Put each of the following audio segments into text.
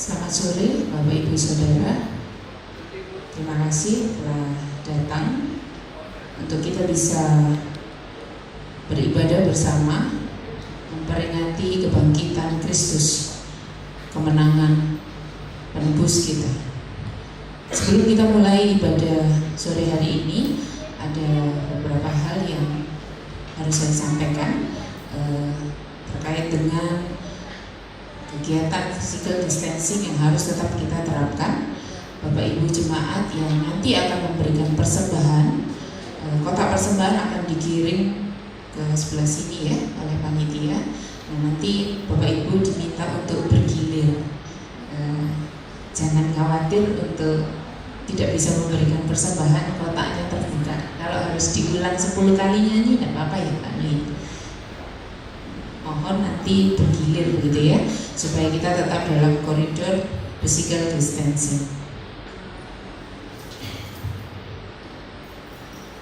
Selamat sore Bapak Ibu Saudara. Terima kasih telah datang untuk kita bisa beribadah bersama, memperingati kebangkitan Kristus, kemenangan penebus kita. Sebelum kita mulai ibadah sore hari ini, ada beberapa hal yang harus saya sampaikan terkait dengan kegiatan physical distancing yang harus tetap kita terapkan. Bapak Ibu jemaat yang nanti akan memberikan persembahan, kotak persembahan akan dikirim ke sebelah sini ya oleh panitia. Nah, nanti Bapak Ibu diminta untuk bergilir. Jangan khawatir untuk tidak bisa memberikan persembahan, kotaknya terbuka. Kalau harus diulang 10 kali nyanyi tidak apa-apa ya Pak Nui. Mohon nanti bergilir begitu ya, supaya kita tetap dalam koridor physical distancing.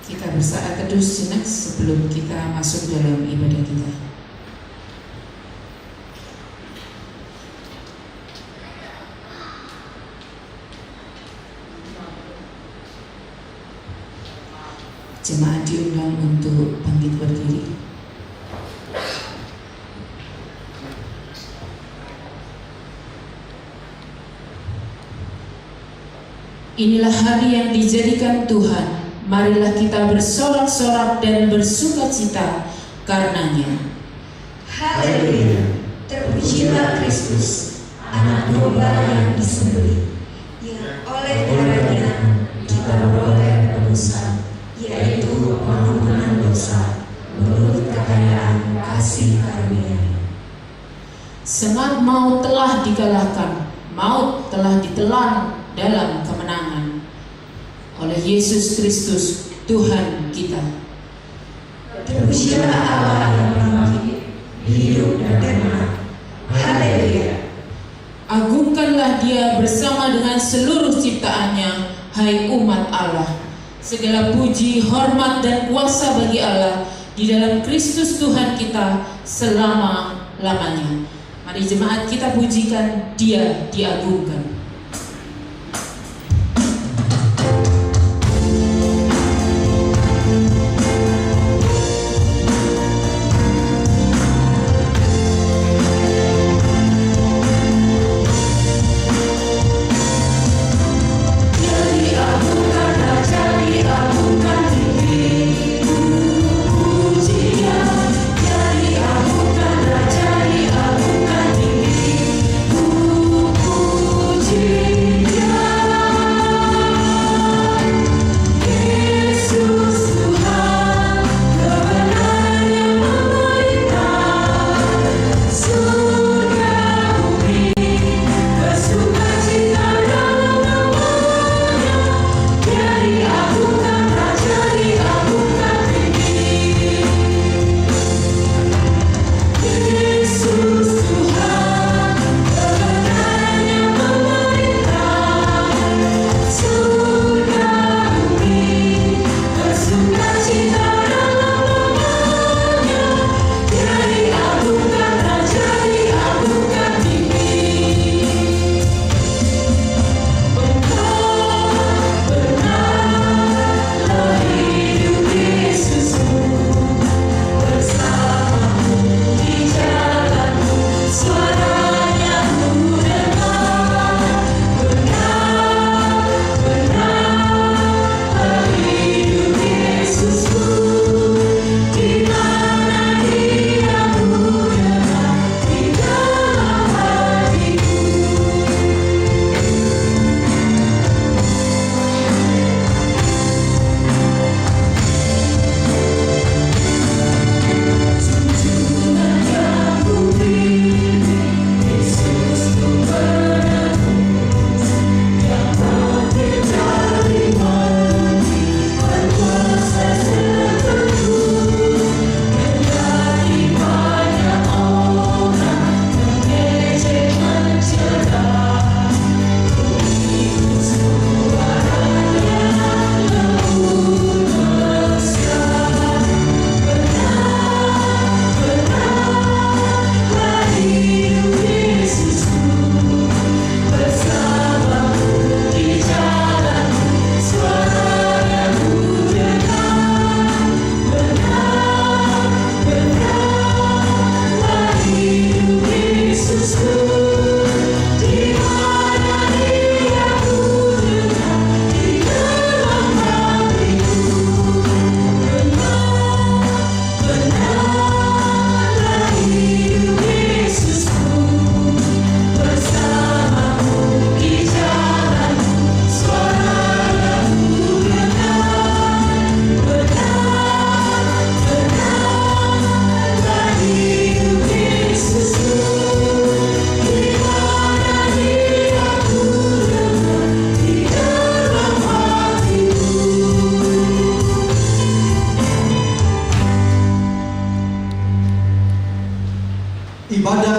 Kita bersaat teduh sejenak sebelum kita masuk dalam ibadah kita. Jemaat diundang untuk bangkit berdiri. Inilah hari yang dijadikan Tuhan. Marilah kita bersorak-sorak dan bersukacita karenanya. Haleluya. Terpujilah Kristus, anak domba yang disembelih, yang oleh darahnya kita beroleh penebusan, yaitu pengampunan dosa, menurut kekayaan kasih karunia. Semat maut telah dikalahkan, maut telah ditelan dalam kemenangan oleh Yesus Kristus Tuhan kita. Terpujilah Allah yang bangkit, hidup dan benar. Haleluya. Agungkanlah Dia bersama dengan seluruh ciptaannya, hai umat Allah. Segala puji, hormat dan kuasa bagi Allah di dalam Kristus Tuhan kita selama-lamanya. Mari jemaat kita pujikan Dia diagungkan. Puji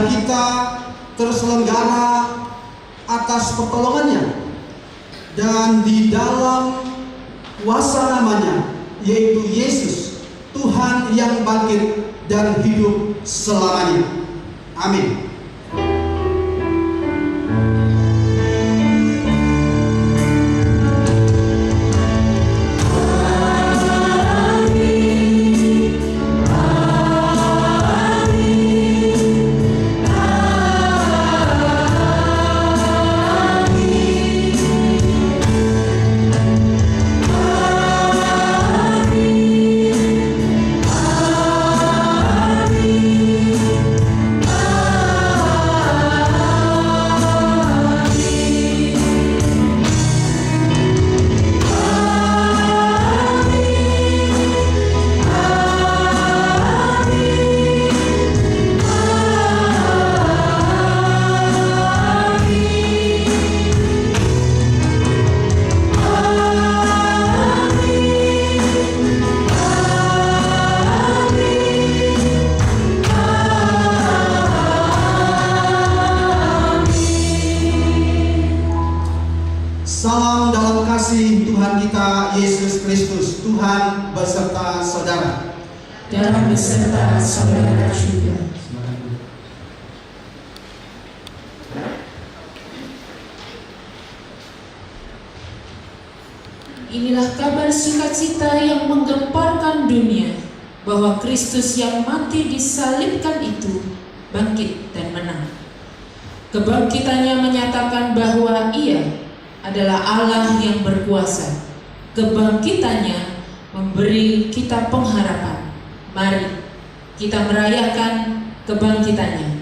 ibadah kita terselenggara atas pertolongannya dan di dalam kuasa namanya, yaitu Yesus, Tuhan yang bangkit dan hidup selamanya. Amin. Salam dalam kasih Tuhan kita Yesus Kristus, Tuhan beserta saudara. Dan beserta saudara juga. Inilah kabar sukacita yang menggemparkan dunia, bahwa Kristus yang mati disalibkan itu bangkit dan menang. Kebangkitannya menyatakan bahwa Ia adalah Allah yang berkuasa. Kebangkitannya memberi kita pengharapan. Mari kita merayakan kebangkitannya.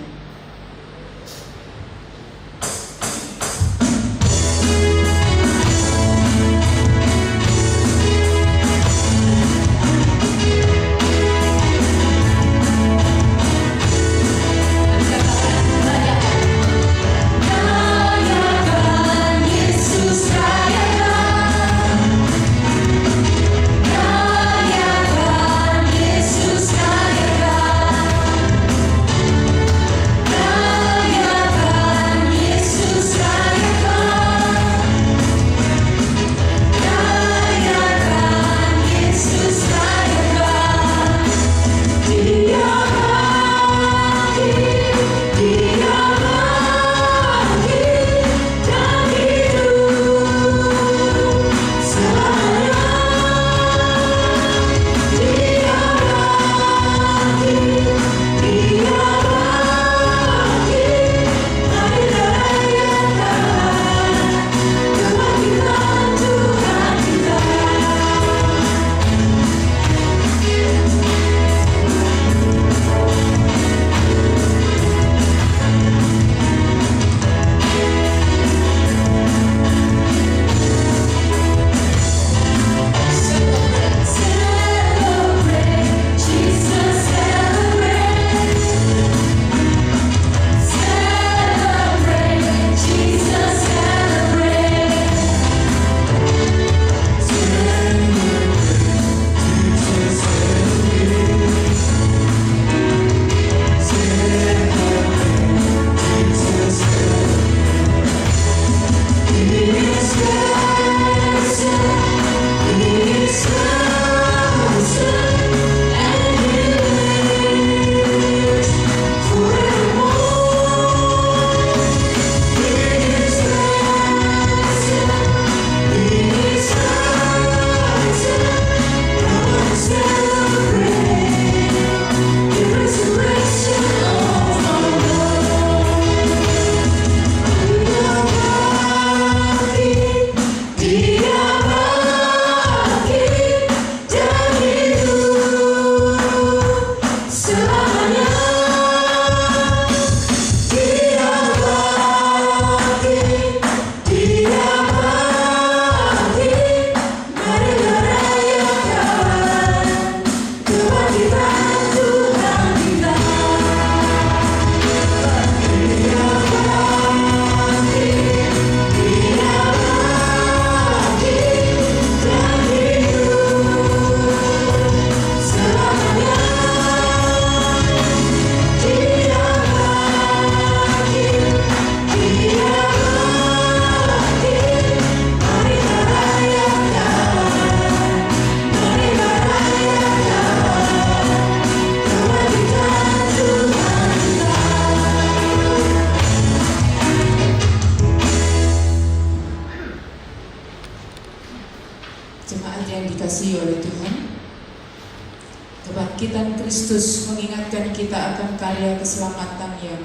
Kebangkitan Kristus mengingatkan kita akan karya keselamatan yang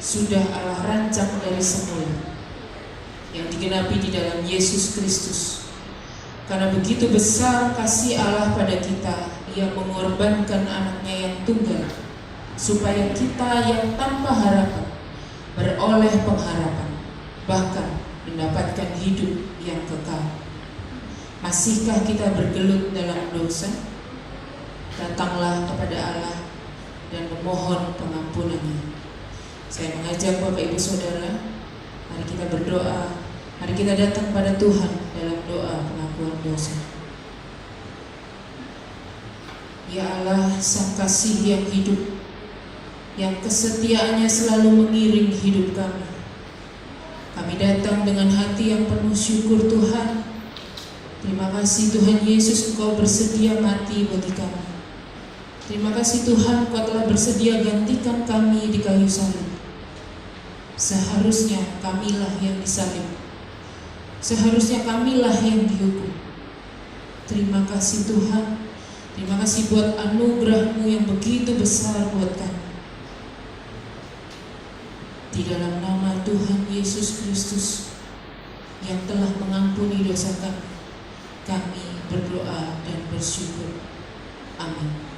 sudah Allah rancang dari semula, yang digenapi di dalam Yesus Kristus. Karena begitu besar kasih Allah pada kita, Ia mengorbankan anaknya yang tunggal, supaya kita yang tanpa harapan beroleh pengharapan, bahkan mendapatkan hidup yang kekal. Masihkah kita bergelut dalam dosa? Datanglah kepada Allah dan memohon pengampunannya. Saya mengajak Bapak Ibu Saudara, mari kita berdoa, mari kita datang pada Tuhan dalam doa pengakuan dosa. Ya Allah, Sang Kasih yang hidup, yang kesetiaannya selalu mengiring hidup kami. Kami datang dengan hati yang penuh syukur Tuhan. Terima kasih Tuhan Yesus, Engkau bersedia mati bagi kami. Terima kasih Tuhan, Engkau telah bersedia gantikan kami di kayu salib. Seharusnya kamilah yang disalib, seharusnya kamilah yang dihukum. Terima kasih Tuhan, terima kasih buat anugerah-Mu yang begitu besar buat kami. Di dalam nama Tuhan Yesus Kristus yang telah mengampuni dosa kami, kami berdoa dan bersyukur. Amin.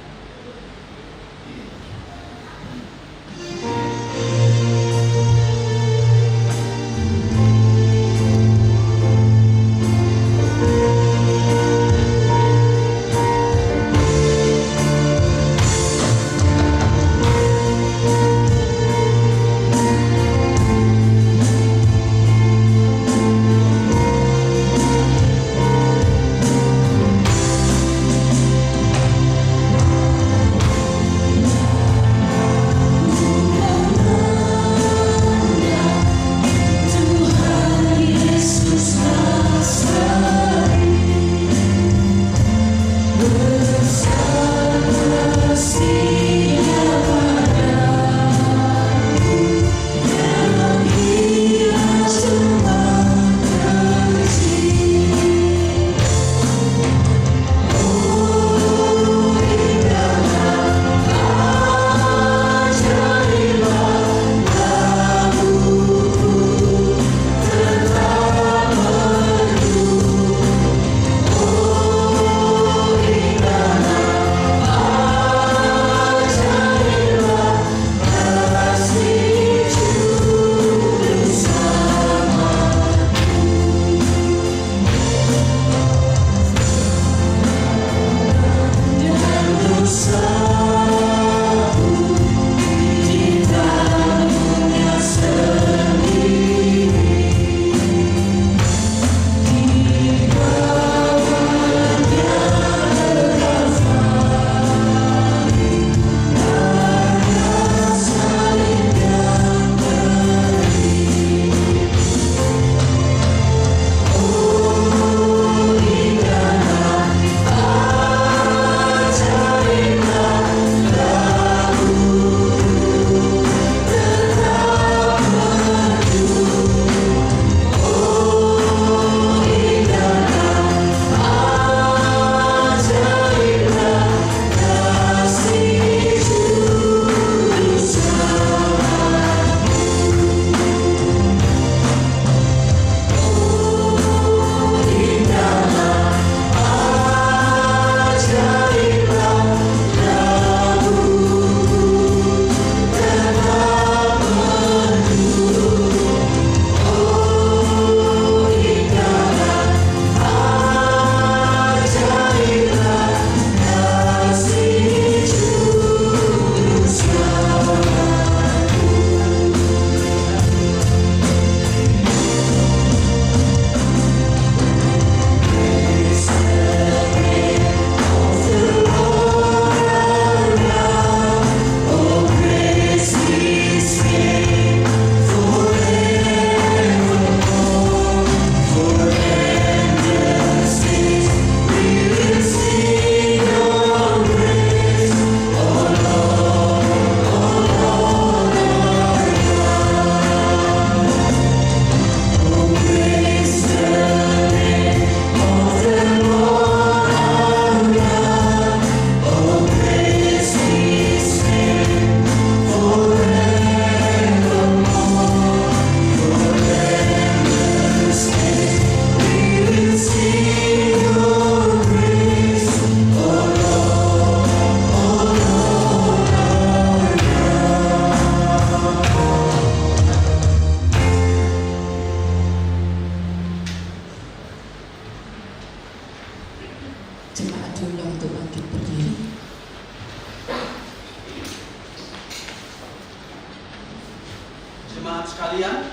sekalian,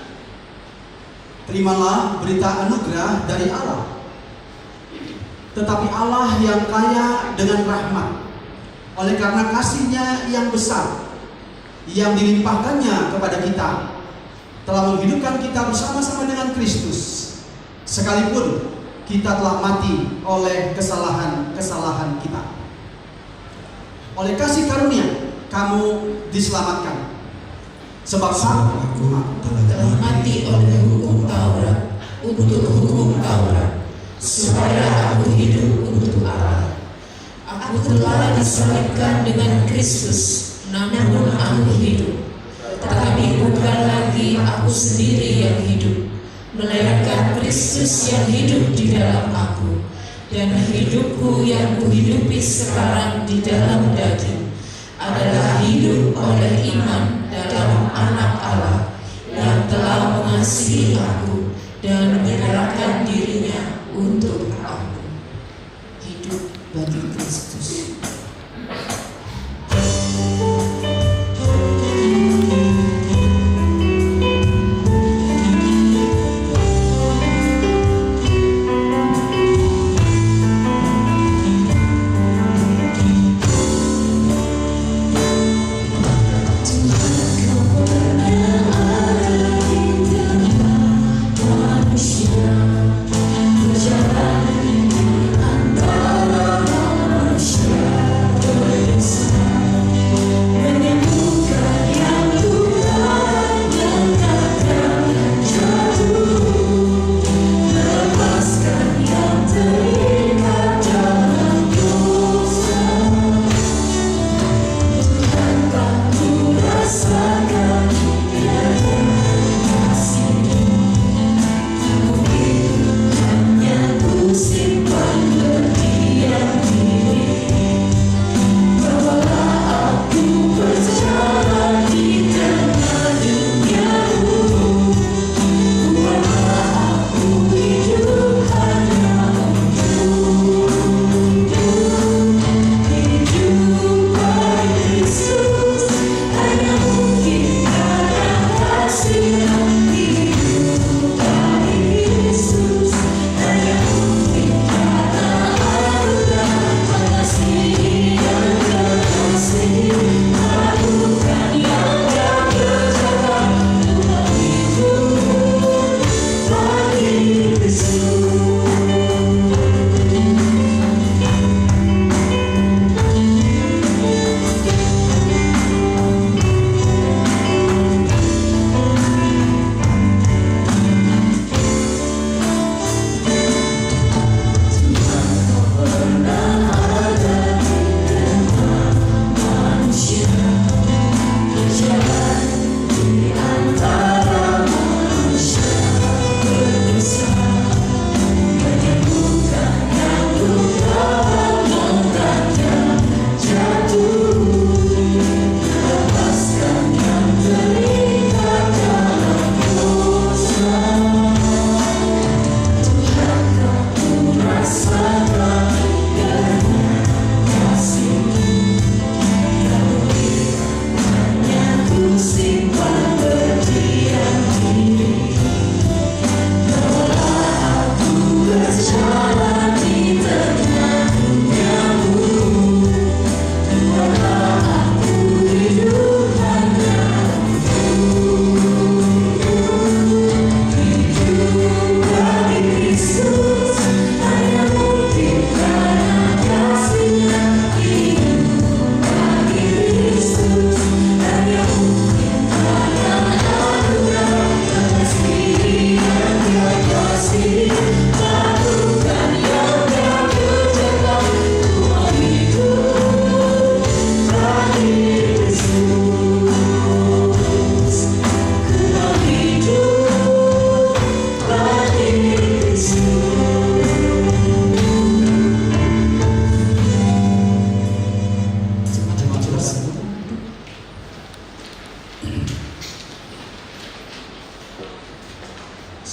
terimalah berita anugerah dari Allah. Tetapi Allah yang kaya dengan rahmat, oleh karena kasih-Nya yang besar, yang dilimpahkannya kepada kita, telah menghidupkan kita bersama-sama dengan Kristus, sekalipun kita telah mati oleh kesalahan-kesalahan kita. Oleh kasih karunia, kamu diselamatkan. Sebab aku telah mati oleh hukum Taurat untuk hukum Taurat, supaya aku hidup untuk Allah. Aku telah disalibkan dengan Kristus, namun aku hidup. Tetapi bukan lagi aku sendiri yang hidup, melainkan Kristus yang hidup di dalam aku. Dan hidupku yang kuhidupi sekarang di dalam daging adalah hidup oleh iman dalam Anak Allah yang telah mengasihi aku dan menyerahkan dirinya untuk aku. Hidup bagi Kristus.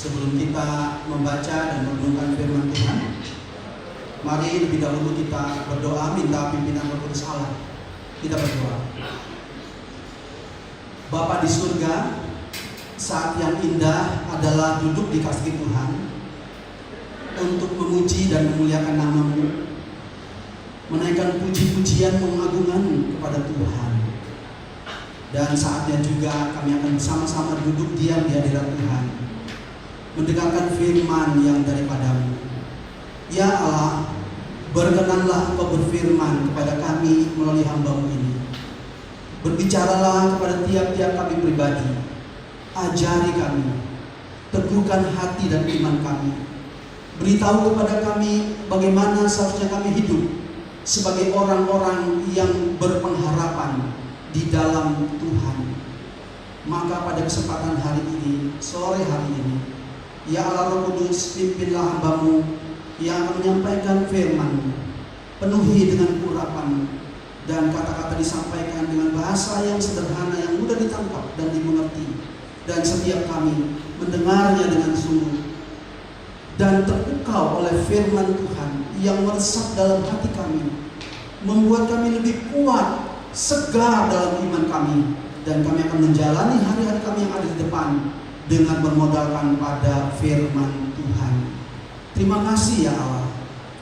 Sebelum kita membaca dan merenungkan firman Tuhan, mari lebih dahulu kita berdoa minta pimpinan Roh Kudus Allah. Kita berdoa. Bapa di surga, saat yang indah adalah duduk di kaki Tuhan untuk memuji dan memuliakan nama-Mu, menaikkan puji-pujian pengagungan kepada Tuhan. Dan saatnya juga kami akan bersama-sama duduk diam di hadirat Tuhan, mendengarkan firman yang daripada-Mu. Ya Allah, berkenanlah Engkau berfirman kepada kami melalui hamba-Mu ini. Berbicaralah kepada tiap-tiap kami pribadi. Ajari kami, teguhkan hati dan iman kami. Beritahu kepada kami bagaimana seharusnya kami hidup sebagai orang-orang yang berpengharapan di dalam Tuhan. Maka pada kesempatan hari ini, sore hari ini, ya Allah Roh Kudus, pimpinlah hamba-Mu yang akan menyampaikan firman-Mu. Penuhi dengan urapan dan kata-kata disampaikan dengan bahasa yang sederhana, yang mudah ditangkap dan dimengerti. Dan setiap kami mendengarnya dengan sungguh dan terpukau oleh firman Tuhan yang meresap dalam hati kami, membuat kami lebih kuat, segar dalam iman kami, dan kami akan menjalani hari-hari kami yang ada di depan dengan bermodalkan pada firman Tuhan. Terima kasih ya Allah.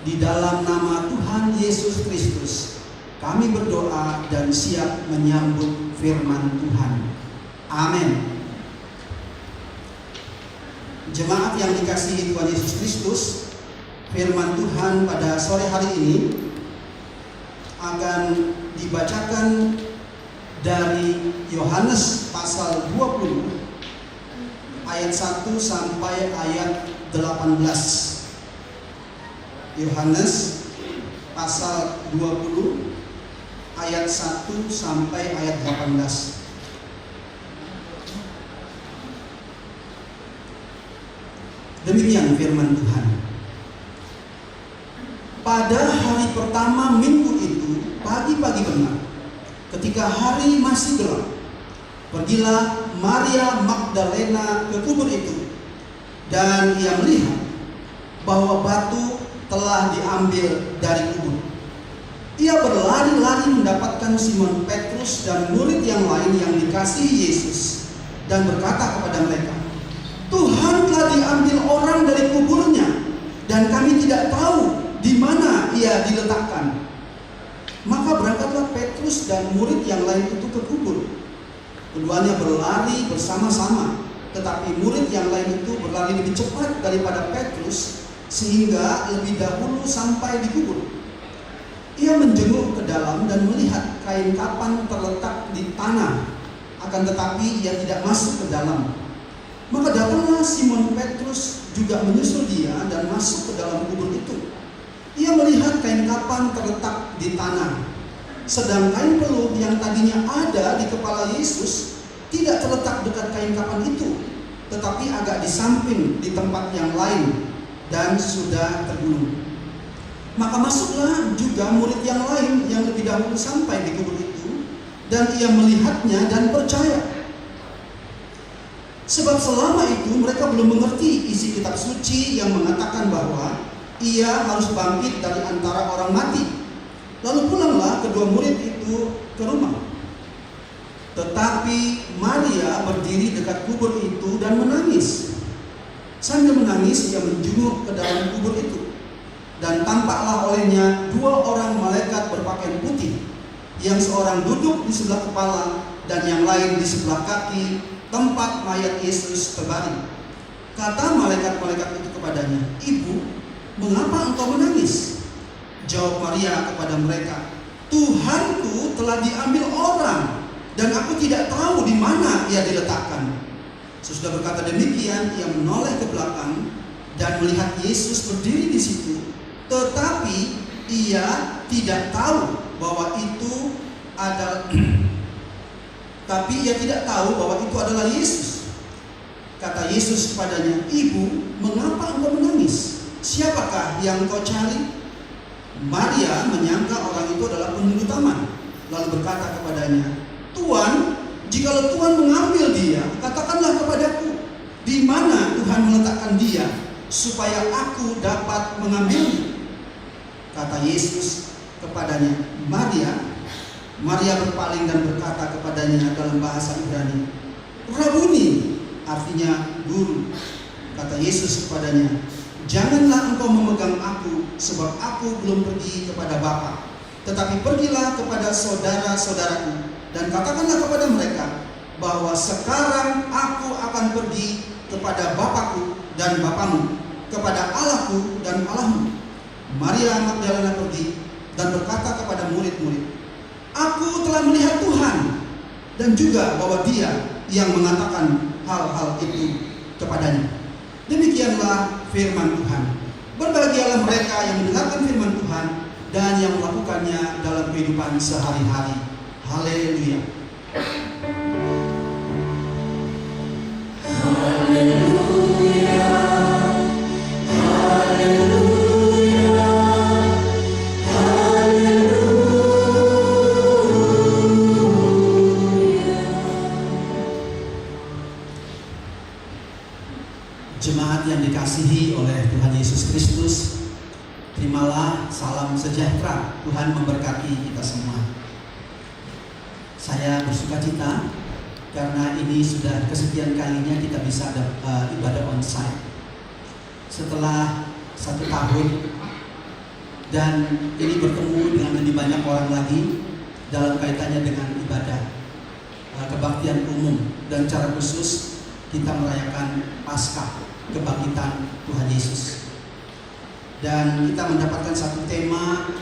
Di dalam nama Tuhan Yesus Kristus kami berdoa dan siap menyambut firman Tuhan. Amin. Jemaat yang dikasihi Tuhan Yesus Kristus, firman Tuhan pada sore hari ini akan dibacakan dari Yohanes pasal 20 ayat 1 sampai ayat 18. Yohanes pasal 20 ayat 1 sampai ayat 18. Demikian firman Tuhan. Pada hari pertama minggu itu, pagi-pagi benar, ketika hari masih gelap, pergilah Maria Magdalena ke kubur itu, dan ia melihat bahwa batu telah diambil dari kubur. Ia berlari-lari mendapatkan Simon Petrus dan murid yang lain yang dikasihi Yesus, dan berkata kepada mereka, Tuhan telah diambil orang dari kuburnya, dan kami tidak tahu di mana ia diletakkan. Maka berangkatlah Petrus dan murid yang lain itu ke kubur. Keduanya berlari bersama-sama, tetapi murid yang lain itu berlari lebih cepat daripada Petrus, sehingga lebih dahulu sampai di kubur. Ia menjenguk ke dalam dan melihat kain kapan terletak di tanah, akan tetapi ia tidak masuk ke dalam. Maka datanglah Simon Petrus juga menyusul dia dan masuk ke dalam kubur itu. Ia melihat kain kapan terletak di tanah, sedang kain peluh yang tadinya ada di kepala Yesus tidak terletak dekat kain kapan itu, tetapi agak di samping di tempat yang lain dan sudah tergulung. Maka masuklah juga murid yang lain yang lebih dahulu sampai di kubur itu, dan ia melihatnya dan percaya. Sebab selama itu mereka belum mengerti isi kitab suci yang mengatakan bahwa ia harus bangkit dari antara orang mati. Lalu pulanglah kedua murid itu ke rumah. Tetapi Maria berdiri dekat kubur itu dan menangis. Sambil menangis ia menjenguk ke dalam kubur itu. Dan tampaklah olehnya dua orang malaikat berpakaian putih, yang seorang duduk di sebelah kepala dan yang lain di sebelah kaki tempat mayat Yesus terbaring. Kata malaikat-malaikat itu kepadanya, Ibu, mengapa engkau menangis? Jawab Maria kepada mereka, Tuhanku telah diambil orang, dan aku tidak tahu di mana ia diletakkan. Sesudah berkata demikian, ia menoleh ke belakang dan melihat Yesus berdiri di situ, tetapi ia tidak tahu bahwa itu adalah Yesus. Kata Yesus kepadanya, Ibu, mengapa engkau menangis? Siapakah yang kau cari? Maria menyangka orang itu adalah penunggu taman, lalu berkata kepadanya, Tuan, jikalau Tuhan mengambil dia, katakanlah kepadaku, di mana Tuhan meletakkan dia, supaya aku dapat mengambilnya. Kata Yesus kepadanya, Maria. Maria berpaling dan berkata kepadanya dalam bahasa Ibrani, Rabuni, artinya guru. Kata Yesus kepadanya, "Janganlah engkau memegang aku, sebab aku belum pergi kepada Bapa. Tetapi pergilah kepada saudara-saudaraku dan katakanlah kepada mereka bahwa sekarang aku akan pergi kepada Bapakku dan Bapamu, kepada Allahku dan Allahmu." Maria Magdalena pergi dan berkata kepada murid-murid, "Aku telah melihat Tuhan," dan juga bahwa Dia yang mengatakan hal-hal itu kepadanya. Demikianlah firman Tuhan. Berbahagialah mereka yang mendengarkan firman Tuhan dan yang melakukannya dalam kehidupan sehari-hari. Haleluya. Jemaat yang dikasihi oleh Tuhan Yesus Kristus, terimalah salam sejahtera. Tuhan memberkati kita semua. Saya bersukacita karena ini sudah kesekian kalinya kita bisa ada ibadah onsite setelah 1 tahun, dan ini bertemu dengan lebih banyak orang lagi dalam kaitannya dengan ibadah kebaktian umum, dan secara khusus kita merayakan Paskah, kebangkitan Tuhan Yesus. Dan kita mendapatkan satu tema,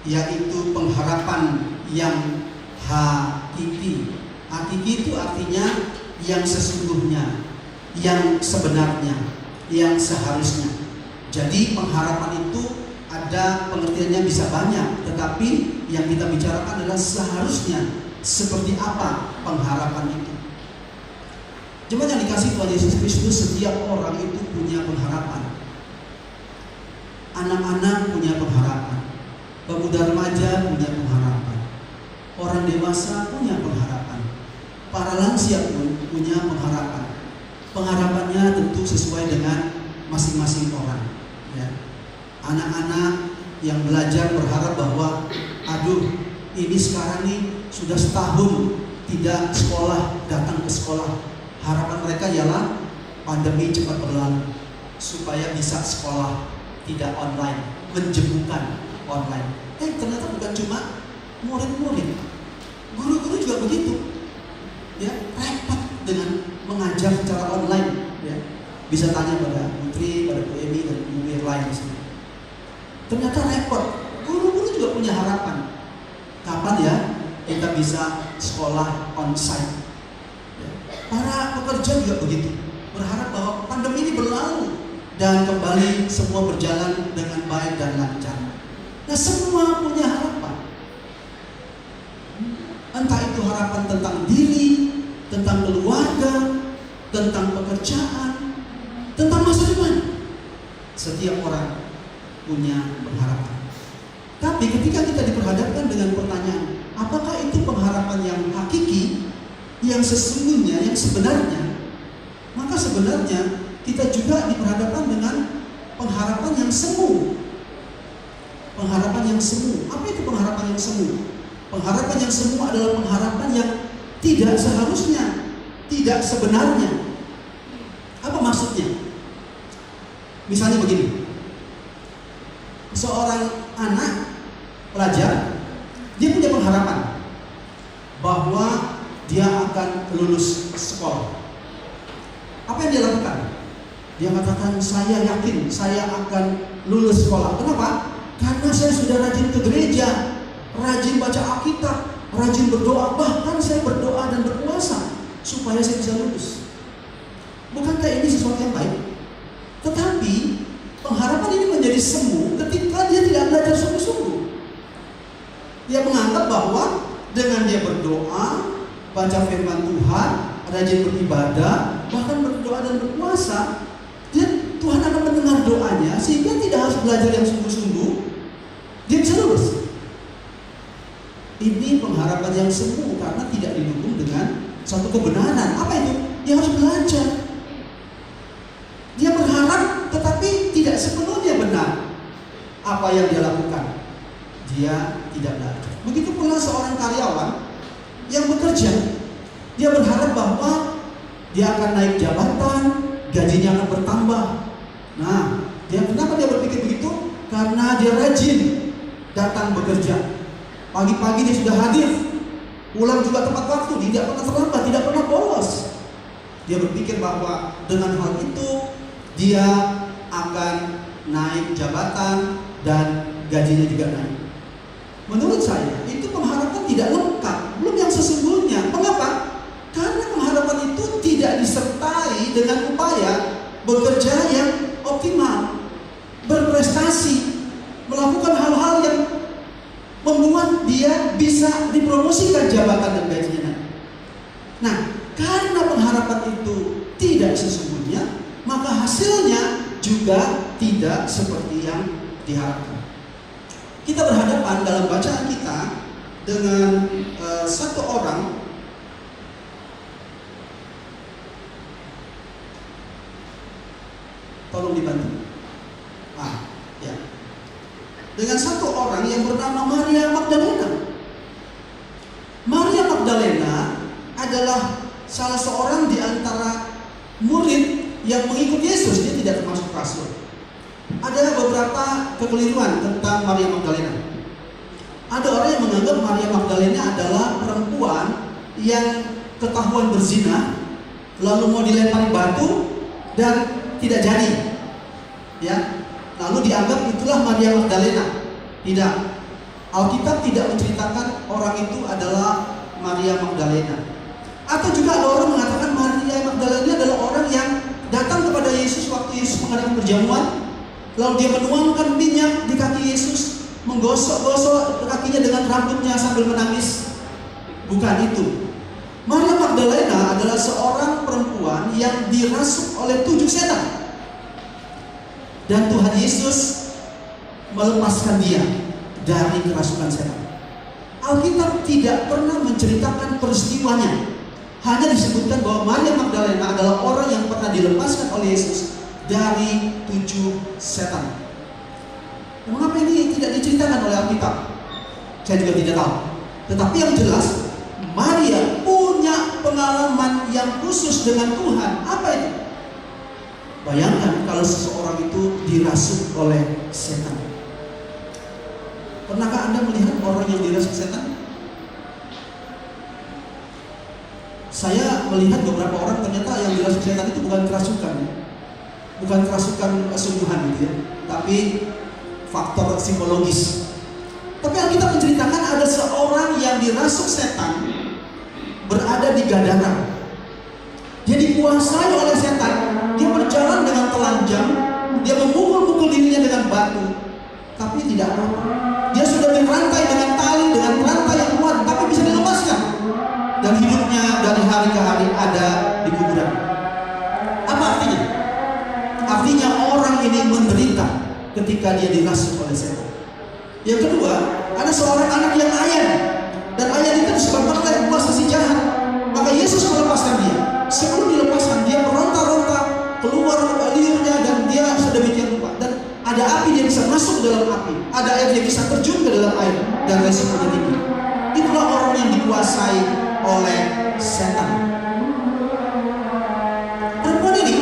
yaitu pengharapan yang hakiki. Hakiki itu artinya yang sesungguhnya, yang sebenarnya, yang seharusnya. Jadi pengharapan itu ada pengertiannya bisa banyak, tetapi yang kita bicarakan adalah seharusnya seperti apa pengharapan itu. Jemaat yang dikasihi Tuhan Yesus Kristus, setiap orang itu punya pengharapan. Anak-anak punya pengharapan, pemuda remaja punya pengharapan, orang dewasa punya pengharapan, para lansia pun punya pengharapan. Pengharapannya tentu sesuai dengan masing-masing orang. Ya. Anak-anak yang belajar berharap bahwa, ini sekarang nih sudah setahun tidak sekolah, datang ke sekolah. Harapan mereka ialah pandemi cepat berlalu supaya bisa sekolah tidak online, menjemukan online. Ternyata bukan cuma murid-murid, guru-guru juga begitu. Ya, repot dengan mengajar secara online. Ya, bisa tanya pada Putri, pada Bu Emi dan Bu yang lain di sini. Ternyata repot. Guru-guru juga punya harapan. Kapan ya kita bisa sekolah onsite? Para pekerja juga begitu, berharap bahwa pandemi ini berlalu dan kembali semua berjalan dengan baik dan lancar. Nah, semua punya harapan. Entah itu harapan tentang diri, tentang keluarga, tentang pekerjaan, tentang masa depan. Setiap orang punya pengharapan. Tapi ketika kita diperhadapkan dengan pertanyaan, apakah itu pengharapan yang hakiki, yang sesungguhnya, yang sebenarnya, maka sebenarnya kita juga diperhadapkan dengan pengharapan yang semu. Pengharapan yang semu. Apa itu pengharapan yang semu? Pengharapan yang semu adalah pengharapan yang tidak seharusnya, tidak sebenarnya. Apa maksudnya? Misalnya begini, seorang anak pelajar, dia punya pengharapan bahwa dia akan lulus sekolah. Apa yang dia lakukan? Dia katakan, saya yakin saya akan lulus sekolah. Kenapa? Karena saya sudah rajin ke gereja, rajin baca Alkitab, rajin berdoa. Bahkan saya berdoa dan berpuasa supaya saya bisa lulus. Bukankah ini sesuatu yang baik? Tetapi pengharapan ini menjadi semu ketika dia tidak belajar sungguh-sungguh. Dia menganggap bahwa dengan dia berdoa, baca firman Tuhan, rajin beribadah, bahkan berdoa dan berpuasa, dan Tuhan akan mendengar doanya, sehingga tidak harus belajar yang sungguh-sungguh, dia bisa lulus. Ini pengharapan yang semu karena tidak didukung dengan suatu kebenaran. Apa itu? Dia harus belajar. Dia berharap, tetapi tidak sepenuhnya benar apa yang dia lakukan. Dia tidak belajar. Begitu pula seorang karyawan yang bekerja, dia berharap bahwa dia akan naik jabatan, gajinya akan bertambah. Nah, kenapa dia berpikir begitu? Karena dia rajin datang bekerja. Pagi-pagi dia sudah hadir, pulang juga tepat waktu, tidak pernah terlambat, tidak pernah bolos. Dia berpikir bahwa dengan hal itu dia akan naik jabatan dan gajinya juga naik. Menurut saya itu pengharapan tidak lengkap, belum yang sesungguhnya. Mengapa? Karena pengharapan itu tidak disertai dengan upaya bekerja yang optimal, berprestasi, melakukan hal-hal yang membuat dia bisa dipromosikan jabatan dan gajinya naik. Nah, karena pengharapan itu tidak sesungguhnya, maka hasilnya juga tidak seperti yang diharapkan. Kita berhadapan dalam bacaan kita dengan satu orang tolong dibantu. Ya. Dengan satu orang yang bernama Maria Magdalena. Maria Magdalena adalah salah seorang di antara murid yang mengikut Yesus. Dia tidak termasuk rasul. Ada beberapa kekeliruan tentang Maria Magdalena. Ada orang yang menganggap Maria Magdalena adalah perempuan yang ketahuan berzina, lalu mau dilempari batu dan tidak jadi. Ya. Lalu dianggap itulah Maria Magdalena. Tidak. Alkitab tidak menceritakan orang itu adalah Maria Magdalena. Atau juga ada orang mengatakan Maria Magdalena adalah orang yang datang kepada Yesus waktu Yesus mengadakan perjamuan, lalu dia menuangkan minyak di kaki Yesus, menggosok-gosok kakinya dengan rambutnya sambil menangis. Bukan itu. Maria Magdalena adalah seorang perempuan yang dirasuk oleh 7 setan. Dan Tuhan Yesus melepaskan dia dari kerasukan setan. Alkitab tidak pernah menceritakan peristiwanya. Hanya disebutkan bahwa Maria Magdalena adalah orang yang pernah dilepaskan oleh Yesus dari 7 setan. Mengapa ini tidak diceritakan oleh Alkitab? Saya juga tidak tahu. Tetapi yang jelas, Maria punya pengalaman yang khusus dengan Tuhan. Apa itu? Bayangkan kalau seseorang itu dirasuk oleh setan. Pernahkah Anda melihat orang yang dirasuk setan? Saya melihat beberapa orang ternyata yang dirasuk setan itu bukan kerasukan, bukan kerasukan sungguhan gitu ya, tapi faktor psikologis. Tapi Alkitab menceritakan ada seorang yang dirasuk setan berada di Gadara. Dia dikuasai oleh setan. Dia berjalan dengan telanjang, dia memukul-mukul dirinya dengan batu, tapi tidak apa-apa. Dia sudah dirantai dengan tali, dengan rantai yang kuat, tapi bisa dilepaskan. Dan hidupnya dari hari ke hari ada di kuburan. Apa artinya? Artinya orang ini menderita ketika dia dirasuk oleh setan. Yang kedua, ada seorang anak yang ayan, dan ayan itu disebabkan oleh kuasa si jahat. Maka Yesus melepaskan dia. Sebelum dilepaskan, dia meronta-ronta keluar liurnya dan dia sedemikian rupa. Dan ada api, dia bisa masuk ke dalam api. Ada air, dia bisa terjun ke dalam air, dan resikonya tinggi. Itulah orang yang dikuasai oleh setan. Perempuan ini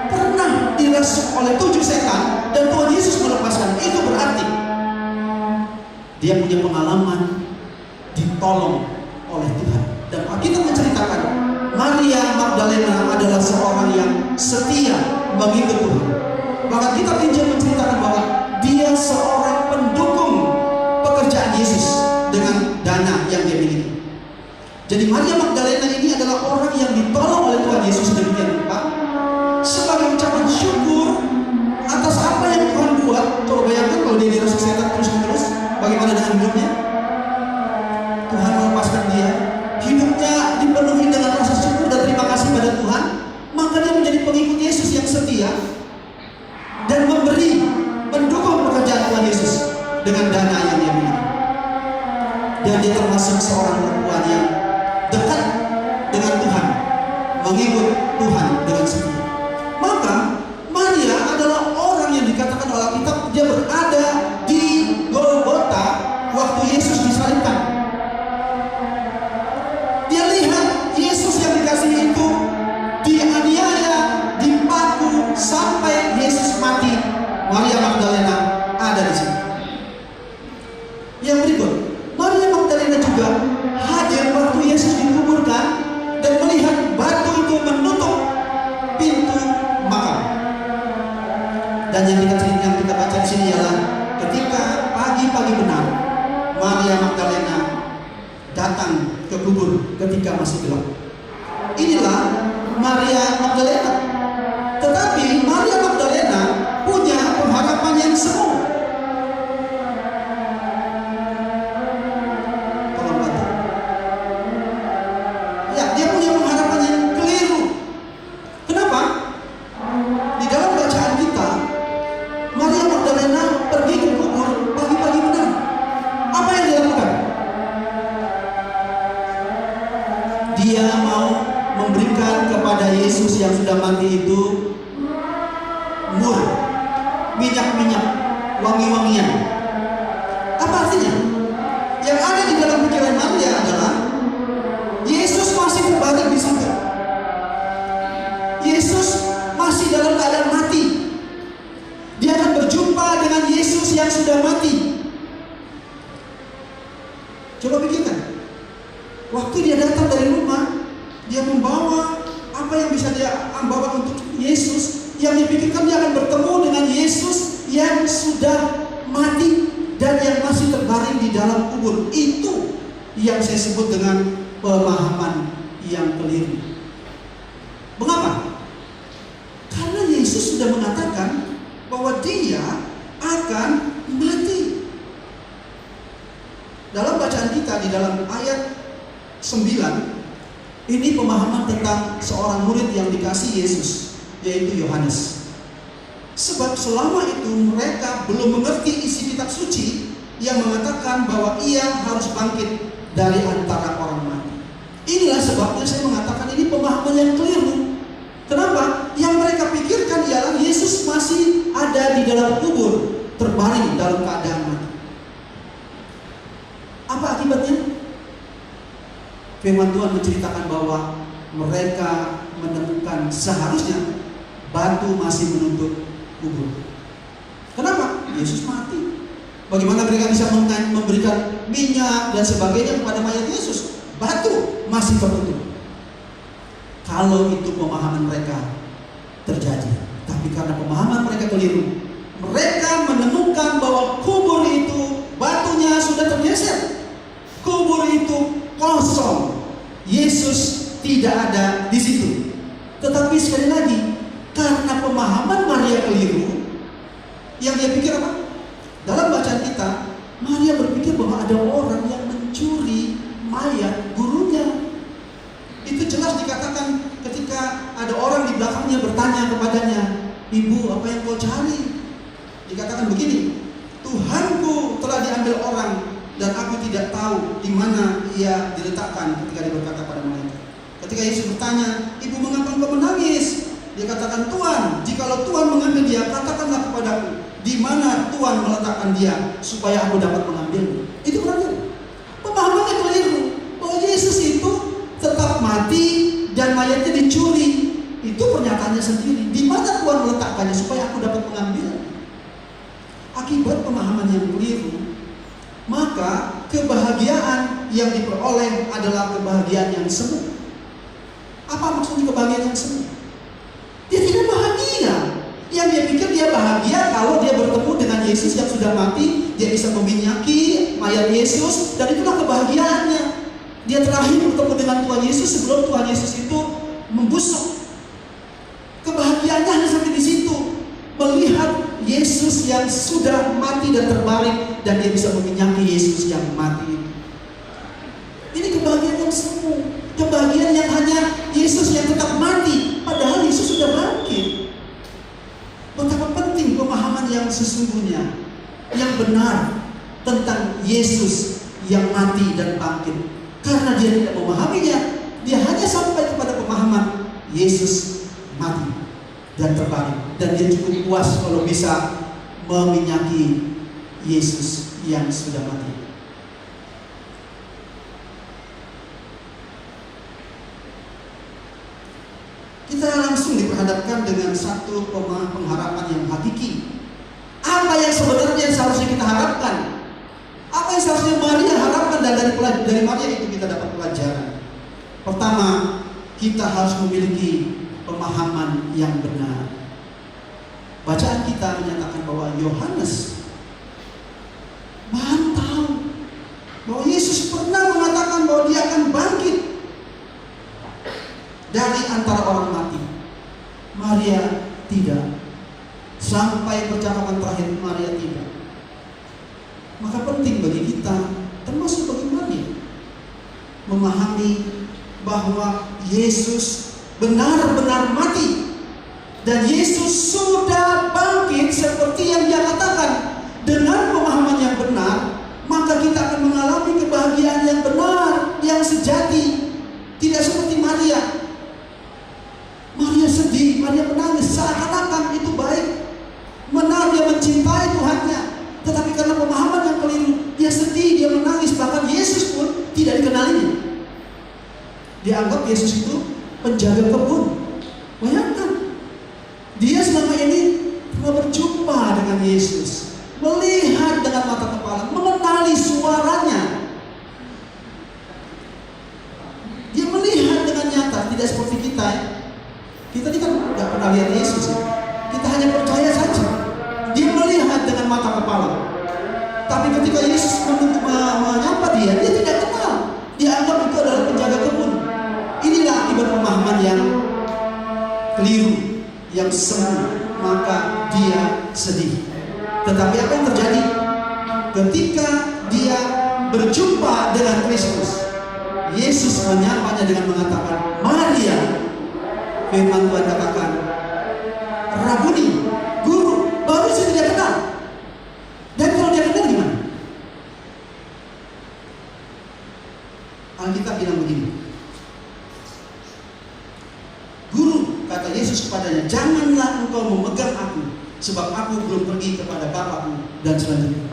pernah dirasuk oleh 7 setan dan Tuhan Yesus melepaskan. Itu berarti dia punya pengalaman ditolong oleh Tuhan. Dan Alkitab menceritakan Maria Magdalena adalah seorang yang setia mengikut Tuhan. Bahkan kitab Injil menceritakan bahwa dia seorang pendukung pekerjaan Yesus dengan dana yang dia miliki. Jadi Maria Magdalena ini adalah orang yang ditolong oleh Tuhan Yesus sedemikian rupa sebagai ucapan syukur atas apa yang Tuhan buat. Coba bayangkan kalau dia dirasuk setan terus-menerus, bagaimana dengan hidupnya? Tuhan melepaskan dia, hidupnya dipenuhi dengan rasa syukur dan terima kasih pada Tuhan. Maka dia menjadi pengikut Yesus yang setia dan mendukung pekerjaan Tuhan Yesus dengan dana yang dia miliki. Dan dia termasuk seorang perempuan yang dekat dengan Tuhan, mengikut Tuhan dengan setia. Maka Maria adalah orang yang dikatakan oleh Alkitab dia berada di Golgota waktu Yesus hadir waktu Yesus dikuburkan dan melihat batu itu menutup pintu makam. Dan yang kita baca di sini ialah ketika pagi-pagi benar, Maria Magdalena datang ke kubur ketika masih gelap. Inilah Maria Magdalena. Tetapi Maria Magdalena punya pengharapan yang semu. Tolong bantu. Ya, dia punya pengharapan yang keliru. Kenapa? Di dalam bacaan kita, Maria Magdalena pergi ke kubur pagi-pagi benar. Apa yang dia lakukan? Dia mau memberikan kepada Yesus yang sudah mati itu mur, minyak-minyak, wangi-wangian. Apa artinya? Yang ada di dalam pikiran Maria adalah Yesus masih terbaring di surga. Yesus masih dalam keadaan mati. Dia akan berjumpa dengan Yesus yang sudah mati. Coba pikirkan, waktu dia datang dari rumah, dia membawa apa yang bisa dia bawa untuk Yesus. Yang dipikirkan dia akan bertemu dengan Yesus yang sudah mati dan yang masih terbaring di dalam kubur. Itu yang saya sebut dengan pemahaman yang keliru. Mengapa? Karena Yesus sudah mengatakan bahwa dia akan mati. Dalam bacaan kita di dalam ayat 9, ini pemahaman tentang seorang murid yang dikasih Yesus, yaitu Yohanes. Sebab selama itu mereka belum mengerti isi kitab suci yang mengatakan bahwa ia harus bangkit dari antara orang mati. Inilah sebabnya saya mengatakan ini pemahaman yang keliru. Kenapa? Yang mereka pikirkan ialah Yesus masih ada di dalam kubur, terbaring dalam keadaan mati. Apa akibatnya? Firman Tuhan menceritakan bahwa mereka menemukan seharusnya batu masih menutup kubur. Kenapa? Yesus mati. Bagaimana mereka bisa memberikan minyak dan sebagainya kepada mayat Yesus? Batu masih tertutup. Kalau itu pemahaman mereka terjadi, tapi karena pemahaman mereka keliru, mereka menemukan bahwa kubur itu batunya sudah tergeser. Kubur itu kosong. Yesus tidak ada di situ. Tetapi sekali lagi, karena pemahaman Maria keliru, yang dia pikir apa? Dalam bacaan kita, Maria berpikir bahwa ada orang yang mencuri mayat gurunya. Itu jelas dikatakan ketika ada orang di belakangnya bertanya kepadanya, "Ibu, apa yang kau cari?" Dikatakan begini, "Tuhanku telah diambil orang dan aku tidak tahu di mana ia diletakkan." Ketika dia berkata pada mereka. Ketika Yesus bertanya, "Ibu, mengapa engkau menangis?" Dia katakan, "Tuhan, jikalau Tuhan mengambil dia, katakanlah kepadaku di mana Tuhan meletakkan dia supaya aku dapat mengambilnya." Itu berarti pemahamannya keliru bahwa Yesus itu tetap mati dan mayatnya dicuri. Itu pernyataannya sendiri. Di mana Tuhan meletakkannya supaya aku dapat mengambilnya? Akibat pemahaman yang keliru, maka kebahagiaan yang diperoleh adalah kebahagiaan yang semu. Apa maksudnya kebahagiaan yang semu? Dia tidak bahagia. Yang dia pikir dia bahagia kalau dia bertemu dengan Yesus yang sudah mati, dia bisa meminyaki mayat Yesus, dan itulah kebahagiaannya. Dia terakhir bertemu dengan Tuhan Yesus sebelum Tuhan Yesus itu membusuk. Kebahagiaannya hanya sampai di situ, melihat Yesus yang sudah mati dan terbaring, dan dia bisa meminyaki Yesus yang mati. Ini kebahagiaan yang semu, kebahagiaan yang hanya Yesus yang tetap mati, padahal Yesus sudah bangkit. Betapa penting pemahaman yang sesungguhnya, yang benar tentang Yesus yang mati dan bangkit. Karena dia tidak memahaminya, dia hanya sampai kepada pemahaman Yesus mati dan terbaring, dan dia cukup puas kalau bisa meminyaki Yesus yang sudah mati. Kita langsung diperhadapkan dengan satu pengharapan yang hakiki. Apa yang sebenarnya seharusnya kita harapkan? Apa yang seharusnya Maria harapkan dan dari Maria itu kita dapat pelajaran. Pertama, kita harus memiliki pemahaman yang benar. Bacaan kita menyatakan bahwa Yohanes baru tahu bahwa Yesus pernah mengatakan bahwa dia akan bangkit dari antara orang mati. Maria tidak. Sampai percakapan terakhir Maria tidak. Maka penting bagi kita, termasuk bagi Maria, memahami bahwa Yesus benar-benar mati dan Yesus sudah bangkit seperti yang dia katakan. Dengan pemahaman yang benar, maka kita akan mengalami kebahagiaan yang benar, yang sejati. Tidak seperti Maria. Maria sedih, Maria menangis, seakan-akan itu baik. Benar, dia mencintai Tuhannya, tetapi karena pemahaman yang keliru, dia sedih, dia menangis. Bahkan Yesus pun tidak dikenalinya. Dianggap Yesus itu penjaga kebun. Bayangkan, dia selama ini telah berjumpa dengan Yesus, melihat dengan mata kepala, mengenali suaranya. Dia melihat dengan nyata, tidak seperti kita. Kita ini kan nggak pernah lihat Yesus ya. Kita hanya percaya saja. Dia melihat dengan mata kepala. Tapi ketika Yesus menyapa dia tidak kenal. Dia anggap itu adalah penjaga kebun. Inilah akibat pemahaman yang keliru, yang semu. Maka dia sedih. Tetapi apa yang terjadi? Ketika dia berjumpa dengan Kristus, Yesus menyapanya dengan mengatakan, Maria. Firman Tuhan katakan, Rabuni, guru. Baru saya tidak kenal. Dan kalau dia kenal gimana? Alkitab bilang begini, Guru, kata Yesus kepadanya, janganlah engkau memegang aku, sebab aku belum pergi kepada Bapakku dan selanjutnya.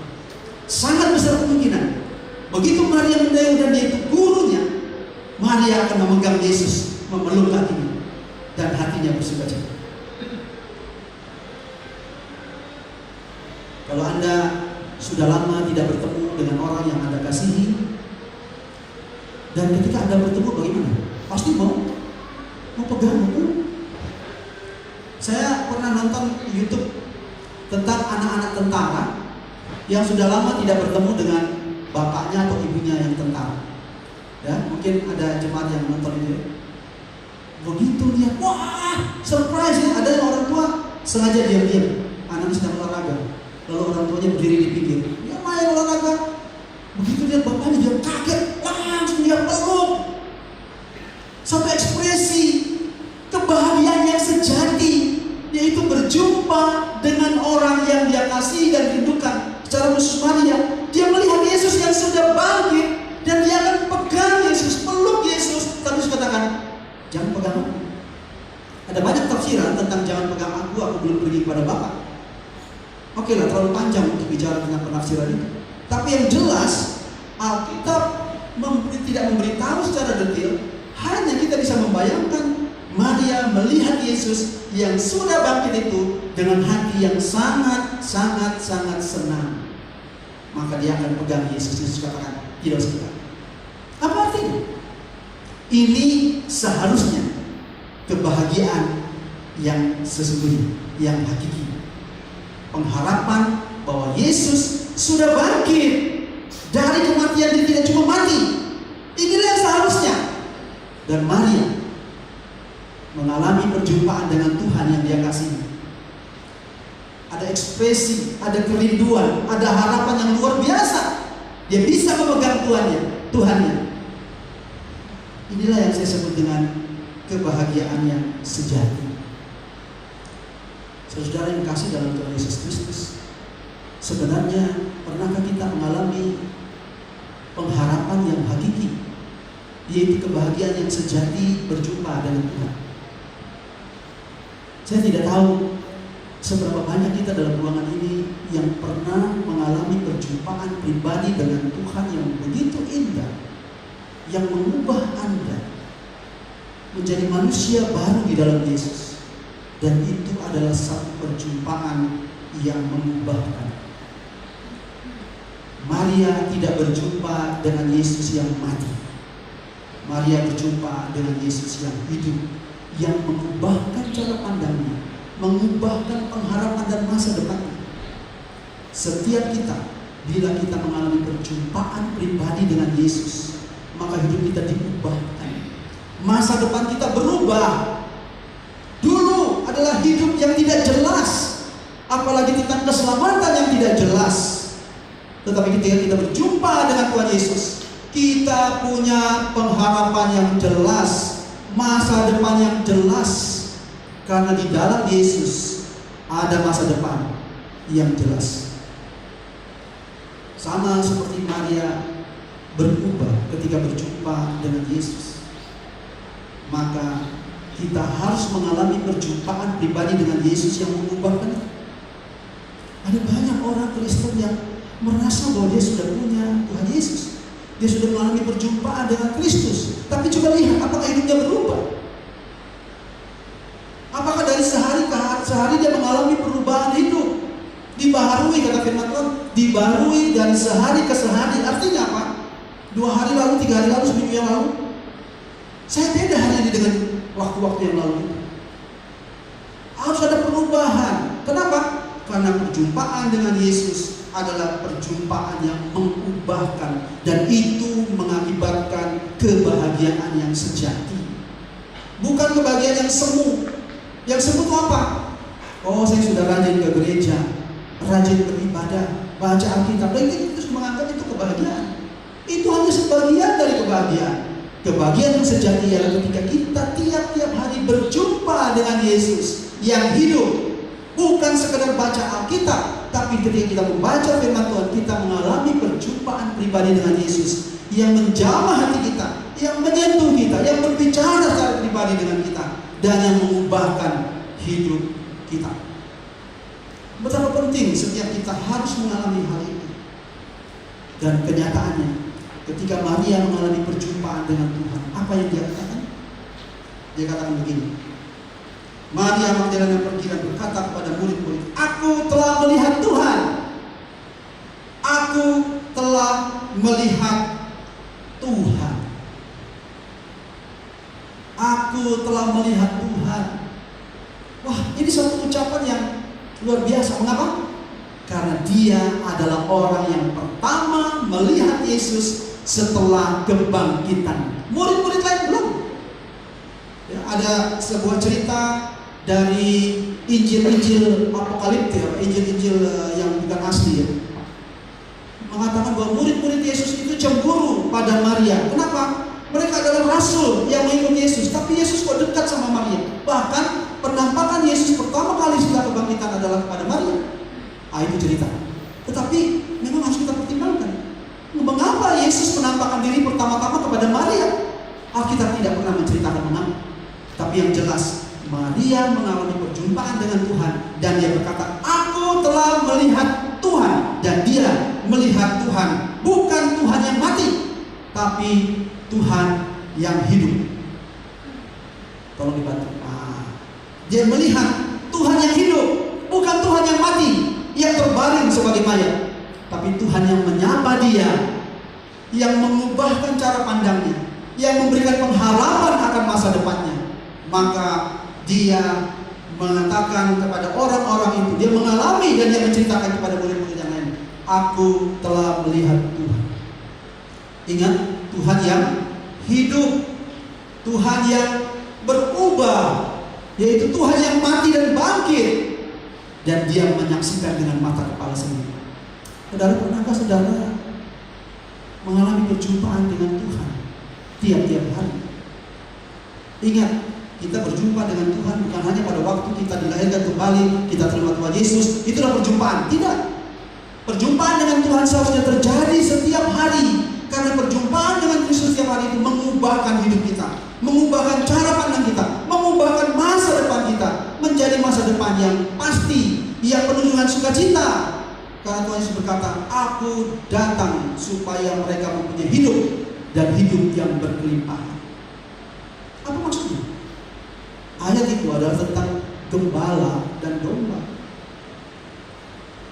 Sangat besar kemungkinan begitu Maria mendayu dan dia itu gurunya, Maria akan memegang Yesus, memeluk hatinya, dan hatinya bersukacita. Kalau Anda sudah lama tidak bertemu dengan orang yang Anda kasihi, dan ketika Anda bertemu bagaimana? Pasti mau pegang buku. Saya pernah nonton YouTube tentang anak-anak tentara yang sudah lama tidak bertemu dengan bapaknya atau ibunya yang tentara. Ya, mungkin ada jemaat yang nonton itu. Begitu lihat, wah, surprise ya, ada orang tua sengaja diam-diam, anaknya sedang olahraga. Lalu orang tuanya berdiri di pinggir, dia main olahraga. Begitu lihat bapaknya, dia kaget, langsung dia peluk. Sampai ekspresi kebahagiaan yang sejati, yaitu berjumpa dengan orang yang dia kasih dan rindukan. Secara khusus Maria, dia melihat Yesus yang sudah bangkit, dan dia akan pegang Yesus, peluk Yesus. Tapi dia katakan, jangan pegang aku. Ada banyak tafsiran tentang jangan pegang aku belum pergi kepada Bapa. Oke lah, terlalu panjang untuk bicara tentang penafsiran itu. Tapi yang jelas, Alkitab tidak memberitahu secara detail. Hanya kita bisa membayangkan Maria melihat Yesus yang sudah bangkit itu dengan hati yang sangat senang. Maka dia akan pegang Yesus. Yesus katakan, tidak usah pegang. Apa artinya? Ini seharusnya kebahagiaan yang sesungguhnya, yang hakiki. Pengharapan bahwa Yesus sudah bangkit dari kematian. Dia tidak cuma mati. Inilah yang seharusnya. Dan Maria mengalami perjumpaan dengan Tuhan yang dia kasihi. Ada ekspresi, ada kerinduan, ada harapan yang luar biasa. Dia bisa memegang Tuhannya. Inilah yang saya sebut dengan kebahagiaan yang sejati. Saudara yang kasih dalam Tuhan Yesus Kristus, sebenarnya pernahkah kita mengalami pengharapan yang hakiki, yaitu kebahagiaan yang sejati berjumpa dengan Tuhan? Saya tidak tahu seberapa banyak kita dalam ruangan ini yang pernah mengalami perjumpaan pribadi dengan Tuhan yang begitu indah, yang mengubah Anda menjadi manusia baru di dalam Yesus. Dan itu adalah satu perjumpaan yang mengubahkan. Maria tidak berjumpa dengan Yesus yang mati. Maria berjumpa dengan Yesus yang hidup, yang mengubahkan cara pandangnya, mengubahkan pengharapan dan masa depannya. Setiap kita, bila kita mengalami perjumpaan pribadi dengan Yesus, maka hidup kita diubahkan. Masa depan kita berubah. Dulu adalah hidup yang tidak jelas, apalagi tentang keselamatan yang tidak jelas. Tetapi ketika kita berjumpa dengan Tuhan Yesus, kita punya pengharapan yang jelas, masa depan yang jelas. Karena di dalam Yesus ada masa depan yang jelas. Sama seperti Maria berubah ketika berjumpa dengan Yesus, maka kita harus mengalami perjumpaan pribadi dengan Yesus yang mengubahkan. Ada banyak orang Kristen yang merasa bahwa dia sudah punya Tuhan Yesus, dia sudah mengalami perjumpaan dengan Kristus. Tapi coba lihat, apakah hidupnya berubah? Apakah dari sehari ke sehari dia mengalami perubahan hidup? Dibaharui, kata firman Tuhan, dibaharui dari sehari ke sehari. Artinya apa? 2 hari lalu, 3 hari lalu, seminggu yang lalu, saya beda hari ini dengan waktu-waktu yang lalu. Harus ada perubahan. Kenapa? Karena perjumpaan dengan Yesus adalah perjumpaan yang mengubahkan, dan itu mengakibatkan kebahagiaan yang sejati. Bukan kebahagiaan yang semu. Yang semu itu apa? Oh, saya sudah rajin ke gereja, rajin beribadah, baca Alkitab, dan itu menganggap itu kebahagiaan. Itu hanya sebagian dari kebahagiaan. Kebahagiaan yang sejati adalah ketika kita tiap-tiap hari berjumpa dengan Yesus yang hidup. Bukan sekedar baca Alkitab, tapi ketika kita membaca firman Tuhan, kita mengalami perjumpaan pribadi dengan Yesus yang menjamah hati kita, yang menyentuh kita, yang berbicara secara pribadi dengan kita, dan yang mengubahkan hidup kita. Betapa penting setiap kita harus mengalami hal ini. Dan kenyataannya, ketika Maria mengalami perjumpaan dengan Tuhan, apa yang dia katakan? Dia katakan begini, Maria Magdalena pergi dan berkata kepada murid-murid, "Aku telah melihat Tuhan. Aku telah melihat Tuhan. Aku telah melihat Tuhan." Wah, ini satu ucapan yang luar biasa. Mengapa? Karena dia adalah orang yang pertama melihat Yesus setelah kebangkitan. Murid-murid lain belum. Ya, ada sebuah cerita dari Injil-Injil apokaliptik, Injil-Injil yang bukan asli, ya, mengatakan bahwa murid-murid Yesus itu cemburu pada Maria. Kenapa? Mereka adalah rasul yang mengikut Yesus, tapi Yesus kok dekat sama Maria. Bahkan penampakan Yesus pertama kali setelah kebangkitan adalah kepada Maria. Itu cerita. Tetapi memang harus kita pertimbangkan, mengapa Yesus menampakkan diri pertama-tama kepada Maria? Alkitab tidak pernah menceritakan mengapa. Tapi yang jelas, Maria mengalami perjumpaan dengan Tuhan, dan dia berkata, "Aku telah melihat Tuhan." Dan dia melihat Tuhan, bukan Tuhan yang mati, tapi Tuhan yang hidup. Tolong dibantu. Dia melihat Tuhan yang hidup, bukan Tuhan yang mati, yang terbaring sebagai mayat, tapi Tuhan yang menyapa dia, yang mengubahkan cara pandangnya, yang memberikan pengharapan akan masa depannya. Maka dia mengatakan kepada orang-orang itu, dia mengalami dan dia menceritakan kepada murid-murid yang lain, "Aku telah melihat Tuhan." Ingat, Tuhan yang hidup, Tuhan yang berubah, yaitu Tuhan yang mati dan bangkit, dan dia menyaksikan dengan mata kepala sendiri. Saudara, pernahkah saudara mengalami perjumpaan dengan Tuhan tiap-tiap hari? Ingat, kita berjumpa dengan Tuhan bukan hanya pada waktu kita dilahirkan kembali, kita terima Tuhan Yesus, itulah perjumpaan. Tidak. Perjumpaan dengan Tuhan seharusnya terjadi setiap hari, karena perjumpaan dengan Kristus setiap hari itu mengubahkan hidup kita, mengubahkan cara pandang kita, mengubahkan masa depan kita menjadi masa depan yang pasti, yang penuh dengan sukacita. Karena Tuhan Yesus berkata, "Aku datang supaya mereka mempunyai hidup, dan hidup yang berkelimpahan." Apa maksudnya? Ayat itu adalah tentang gembala dan domba.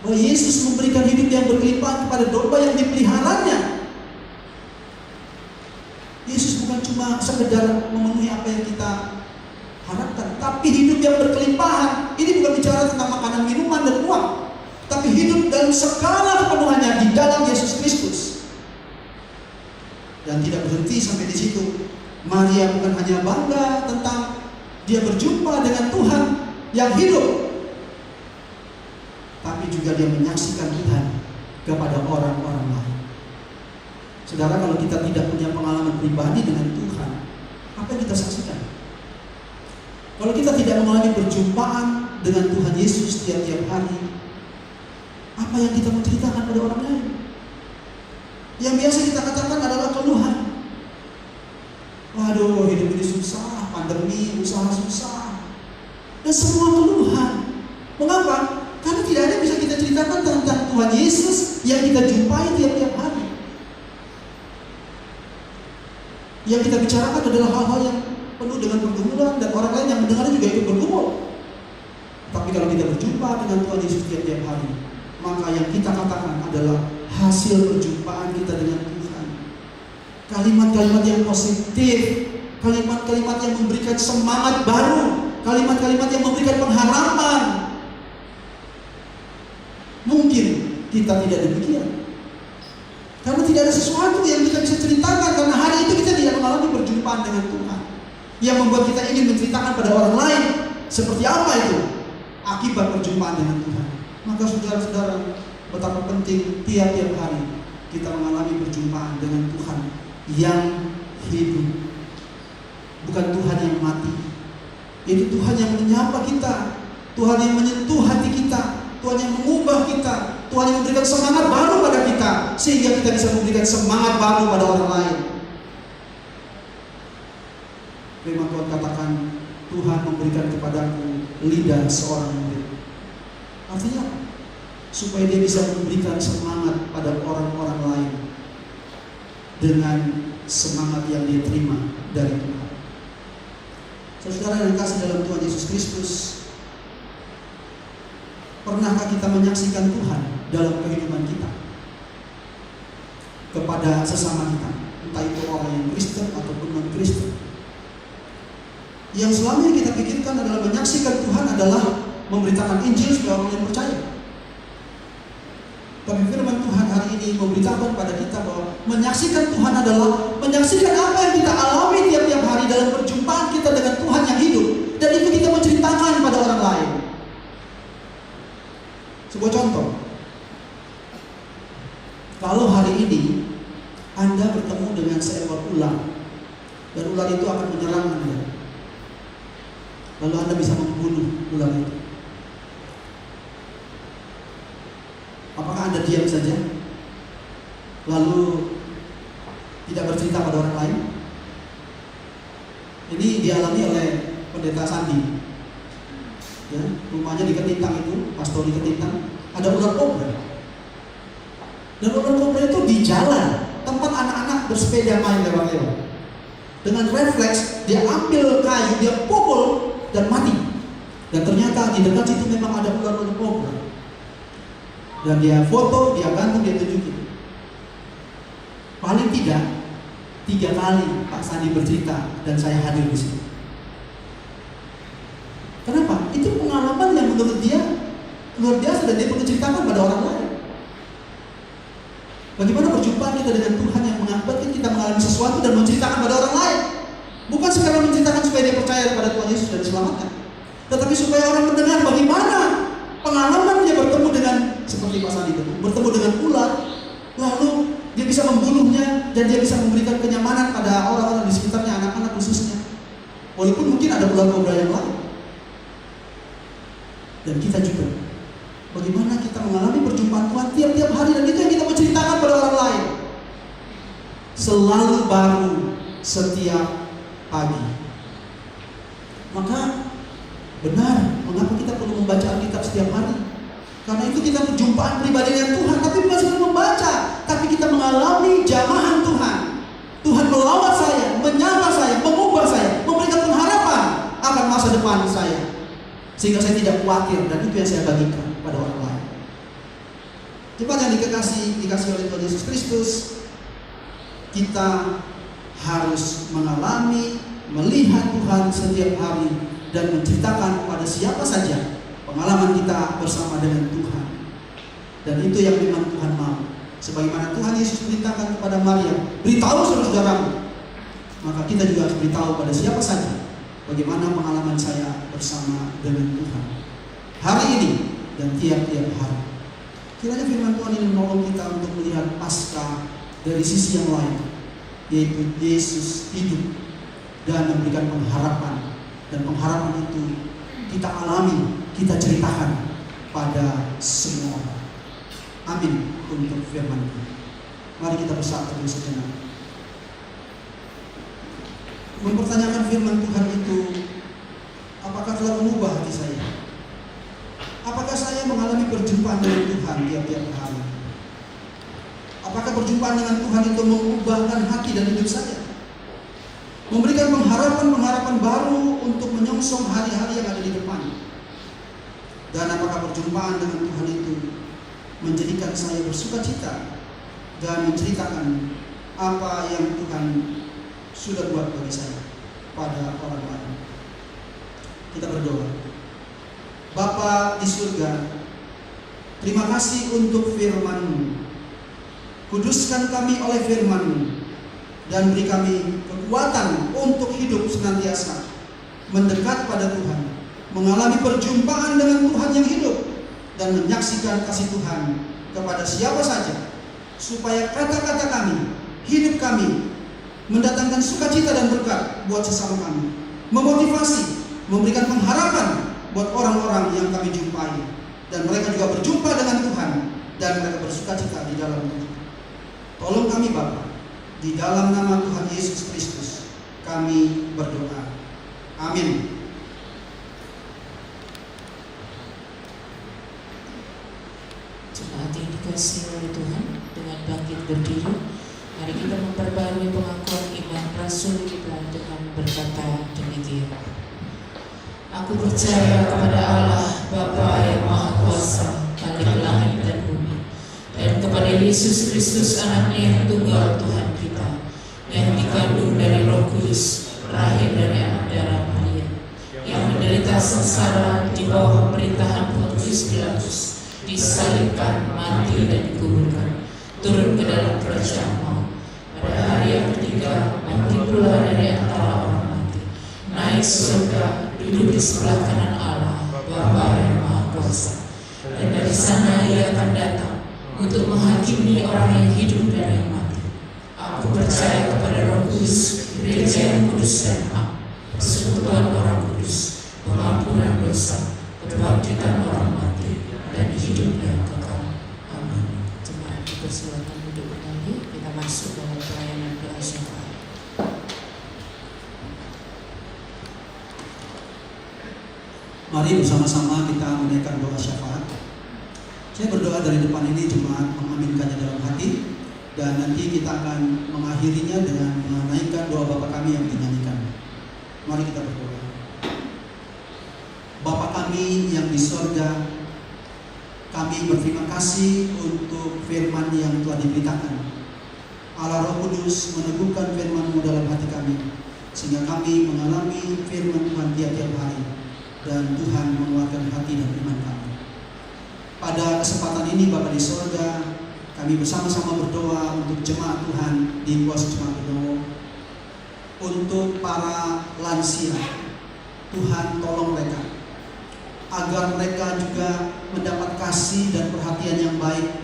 bahwa Yesus memberikan hidup yang berkelimpahan kepada domba yang dipeliharanya. Yesus bukan cuma sekedar memenuhi apa yang kita harapkan, tapi hidup yang berkelimpahan. Ini bukan bicara tentang makanan, minuman, dan uang, tapi hidup dalam segala kepenuhannya di dalam Yesus Kristus. Dan tidak berhenti sampai di situ. Maria bukan hanya bangga tentang dia berjumpa dengan Tuhan yang hidup, tapi juga dia menyaksikan Tuhan kepada orang-orang lain. Saudara, kalau kita tidak punya pengalaman pribadi dengan Tuhan, apa yang kita saksikan? Kalau kita tidak mengalami perjumpaan dengan Tuhan Yesus tiap-tiap hari, apa yang kita mau ceritakan pada orang lain? Yang biasa kita katakan adalah keluhan. Waduh, hidup ini susah, pandemi, usaha susah, dan semua keluhan. Mengapa? Karena tidak ada yang bisa kita ceritakan tentang Tuhan Yesus yang kita jumpai tiap-tiap hari. Yang kita bicarakan adalah hal-hal yang penuh dengan pergumulan, dan orang lain yang mendengar juga ikut bergumul. Tapi kalau kita berjumpa dengan Tuhan Yesus tiap-tiap hari, maka yang kita katakan adalah hasil perjumpaan kita dengan Tuhan. Kalimat-kalimat yang positif, kalimat-kalimat yang memberikan semangat baru, kalimat-kalimat yang memberikan pengharapan. Mungkin kita tidak demikian, karena tidak ada sesuatu yang kita bisa ceritakan, karena hari itu kita tidak mengalami perjumpaan dengan Tuhan yang membuat kita ingin menceritakan pada orang lain seperti apa itu akibat perjumpaan dengan Tuhan. Maka saudara-saudara, betapa penting tiap-tiap hari kita mengalami perjumpaan dengan Tuhan yang hidup, bukan Tuhan yang mati. Itu Tuhan yang menyapa kita, Tuhan yang menyentuh hati kita, Tuhan yang mengubah kita, Tuhan yang memberikan semangat baru pada kita, sehingga kita bisa memberikan semangat baru pada orang lain. Firman Tuhan katakan, Tuhan memberikan kepadaku lidah seorang murid. Artinya apa? Supaya dia bisa memberikan semangat pada orang-orang lain dengan semangat yang dia terima dari Tuhan. Saudara yang kasih dalam Tuhan Yesus Kristus, pernahkah kita menyaksikan Tuhan dalam kehidupan kita kepada sesama kita, entah itu orang yang Kristen ataupun non-Kristen? Yang selama ini kita pikirkan adalah menyaksikan Tuhan adalah memberitakan Injil supaya orang lain percaya. Tapi firman Tuhan hari ini memberitakan pada kita bahwa menyaksikan Tuhan adalah menyaksikan apa yang kita alami tiap-tiap hari dalam perjumpaan kita dengan Tuhan yang hidup, dan itu kita menceritakan pada orang lain. Sebuah contoh, kalau hari ini Anda bertemu dengan seekor ular, dan ular itu akan menyerang Anda, lalu Anda bisa membunuh ular itu, apakah Anda diam saja lalu tidak bercerita pada orang lain? Ini dialami oleh pendeta Sandi. Ya, rumahnya di Ketintang itu, pastor di Ketintang, ada ular kobra. Dan ular kobra itu di jalan tempat anak-anak bersepeda main lewat-lewat. Dengan refleks dia ambil kayu, dia pukul dan mati. Dan ternyata di dekat situ memang ada ular-ular kobra. Dan dia foto, dia gantung, dia tunjukin. Paling tidak 3 kali Pak Sandi bercerita dan saya hadir di situ. Kenapa? Itu pengalaman yang menurut dia luar biasa dan dia perlu ceritakan pada orang lain. Bagaimana perjumpaan kita dengan Tuhan yang mengakibatkan kita mengalami sesuatu dan menceritakan pada orang lain. Bukan sekadar menceritakan supaya dia percaya kepada Tuhan Yesus dan diselamatkan, tetapi supaya orang mendengar bagaimana pengalaman dia bertemu dengan, seperti Pak Sandi itu, bertemu dengan ular, lalu dia bisa membunuhnya dan dia bisa memberikan kenyamanan pada orang-orang di sekitarnya, anak-anak khususnya. Walaupun mungkin ada ular kobra yang lain. Dan kita juga, bagaimana kita mengalami perjumpaan Tuhan tiap-tiap hari, dan itu yang kita menceritakan pada orang lain. Selalu baru setiap pagi. Maka benar, mengapa kita perlu membaca Alkitab setiap hari? Karena itu kita perjumpaan pribadi dengan Tuhan, tapi bukan sekedar membaca, tapi kita mengalami jamahan Tuhan. Tuhan melawat saya, menyapa saya, mengubah saya, memberikan pengharapan akan masa depan saya, sehingga saya tidak khawatir, dan itu yang saya bagikan pada orang lain. Jemaat yang dikasih oleh Tuhan Yesus Kristus, kita harus mengalami, melihat Tuhan setiap hari dan menceritakan kepada siapa saja pengalaman kita bersama dengan Tuhan. Dan itu yang memang Tuhan mau. Sebagaimana Tuhan Yesus perintahkan kepada Maria, beritahu saudara-saudaramu, maka kita juga harus beritahu pada siapa saja bagaimana pengalaman saya bersama dengan Tuhan hari ini dan tiap-tiap hari. Kiranya firman Tuhan ini menolong kita untuk melihat Paskah dari sisi yang lain, yaitu Yesus hidup dan memberikan pengharapan. Dan pengharapan itu kita alami, kita ceritakan pada semua orang. Amin untuk firman Tuhan. Mari kita bersatu dulu sejenak. Mempertanyakan firman Tuhan itu, apakah telah mengubah hati saya? Apakah saya mengalami perjumpaan dengan Tuhan tiap-tiap hari? Apakah perjumpaan dengan Tuhan itu mengubahkan hati dan hidup saya? Memberikan pengharapan baru untuk menyongsong hari-hari yang ada di depan. Dan apakah perjumpaan dengan Tuhan itu menjadikan saya bersukacita dan menceritakan apa yang Tuhan sudah buat bagi saya pada orang lain? Kita berdoa. Bapa di surga, terima kasih untuk firman-Mu. Kuduskan kami oleh firman-Mu dan beri kami kekuatan untuk hidup senantiasa mendekat pada Tuhan, mengalami perjumpaan dengan Tuhan yang hidup, dan menyaksikan kasih Tuhan kepada siapa saja, supaya kata-kata kami, hidup kami mendatangkan sukacita dan berkat buat sesama kami, memotivasi, memberikan pengharapan buat orang-orang yang kami jumpai, dan mereka juga berjumpa dengan Tuhan dan mereka bersukacita di dalam Tuhan. Tolong kami Bapa, di dalam nama Tuhan Yesus Kristus kami berdoa. Amin. Jemaat yang dikasihi oleh Tuhan, dengan bangkit berdiri, mari kita memperbarui pengakuan iman Rasul kita dengan berkata demikian. Aku percaya kepada Allah Bapa yang Maha Kuasa, Khalik langit dan bumi, dan kepada Yesus Kristus anaknya yang tunggal Tuhan kita, yang dikandung dari Roh Kudus, lahir dari anak darah Maria, yang menderita sengsara di bawah pemerintahan Pontius Pilatus, disalibkan, mati dan dikuburkan, turun ke dalam kerajaan maut, pada hari yang ketiga bangkit pula dari antara orang mati, naik surga, duduk di sebelah kanan Allah Bapa yang Maha Kuasa, dan dari sana Ia akan datang untuk menghakimi orang yang hidup dan yang mati. Aku percaya kepada Roh Kudus, gereja yang kudus dan hak, persekutuan orang kudus, pengampunan dosa, kebangkitan orang mati, dan hidup yang kekal. Amin. Jemaat dipersilakan duduk kembali. Kita masuk dalam pelayanan doa syafaat. Mari bersama-sama kita menaikkan doa syafaat. Saya berdoa dari depan ini, jemaat mengaminkannya dalam hati, dan nanti kita akan mengakhirinya dengan menaikkan doa Bapa kami yang dinyanyikan. Mari kita berdoa. Bapa kami yang di sorga, kami berterima kasih untuk firman yang telah diberitakan. Allah Roh Kudus meneguhkan firman-Mu dalam hati kami, sehingga kami mengalami firman Tuhan tiap-tiap hari, dan Tuhan menguatkan hati dan iman kami. Pada kesempatan ini Bapa di sorga, kami bersama-sama berdoa untuk jemaat Tuhan di Kuasa Jemaat Benowo, untuk para lansia. Tuhan tolong mereka, agar mereka juga mendapat kasih dan perhatian yang baik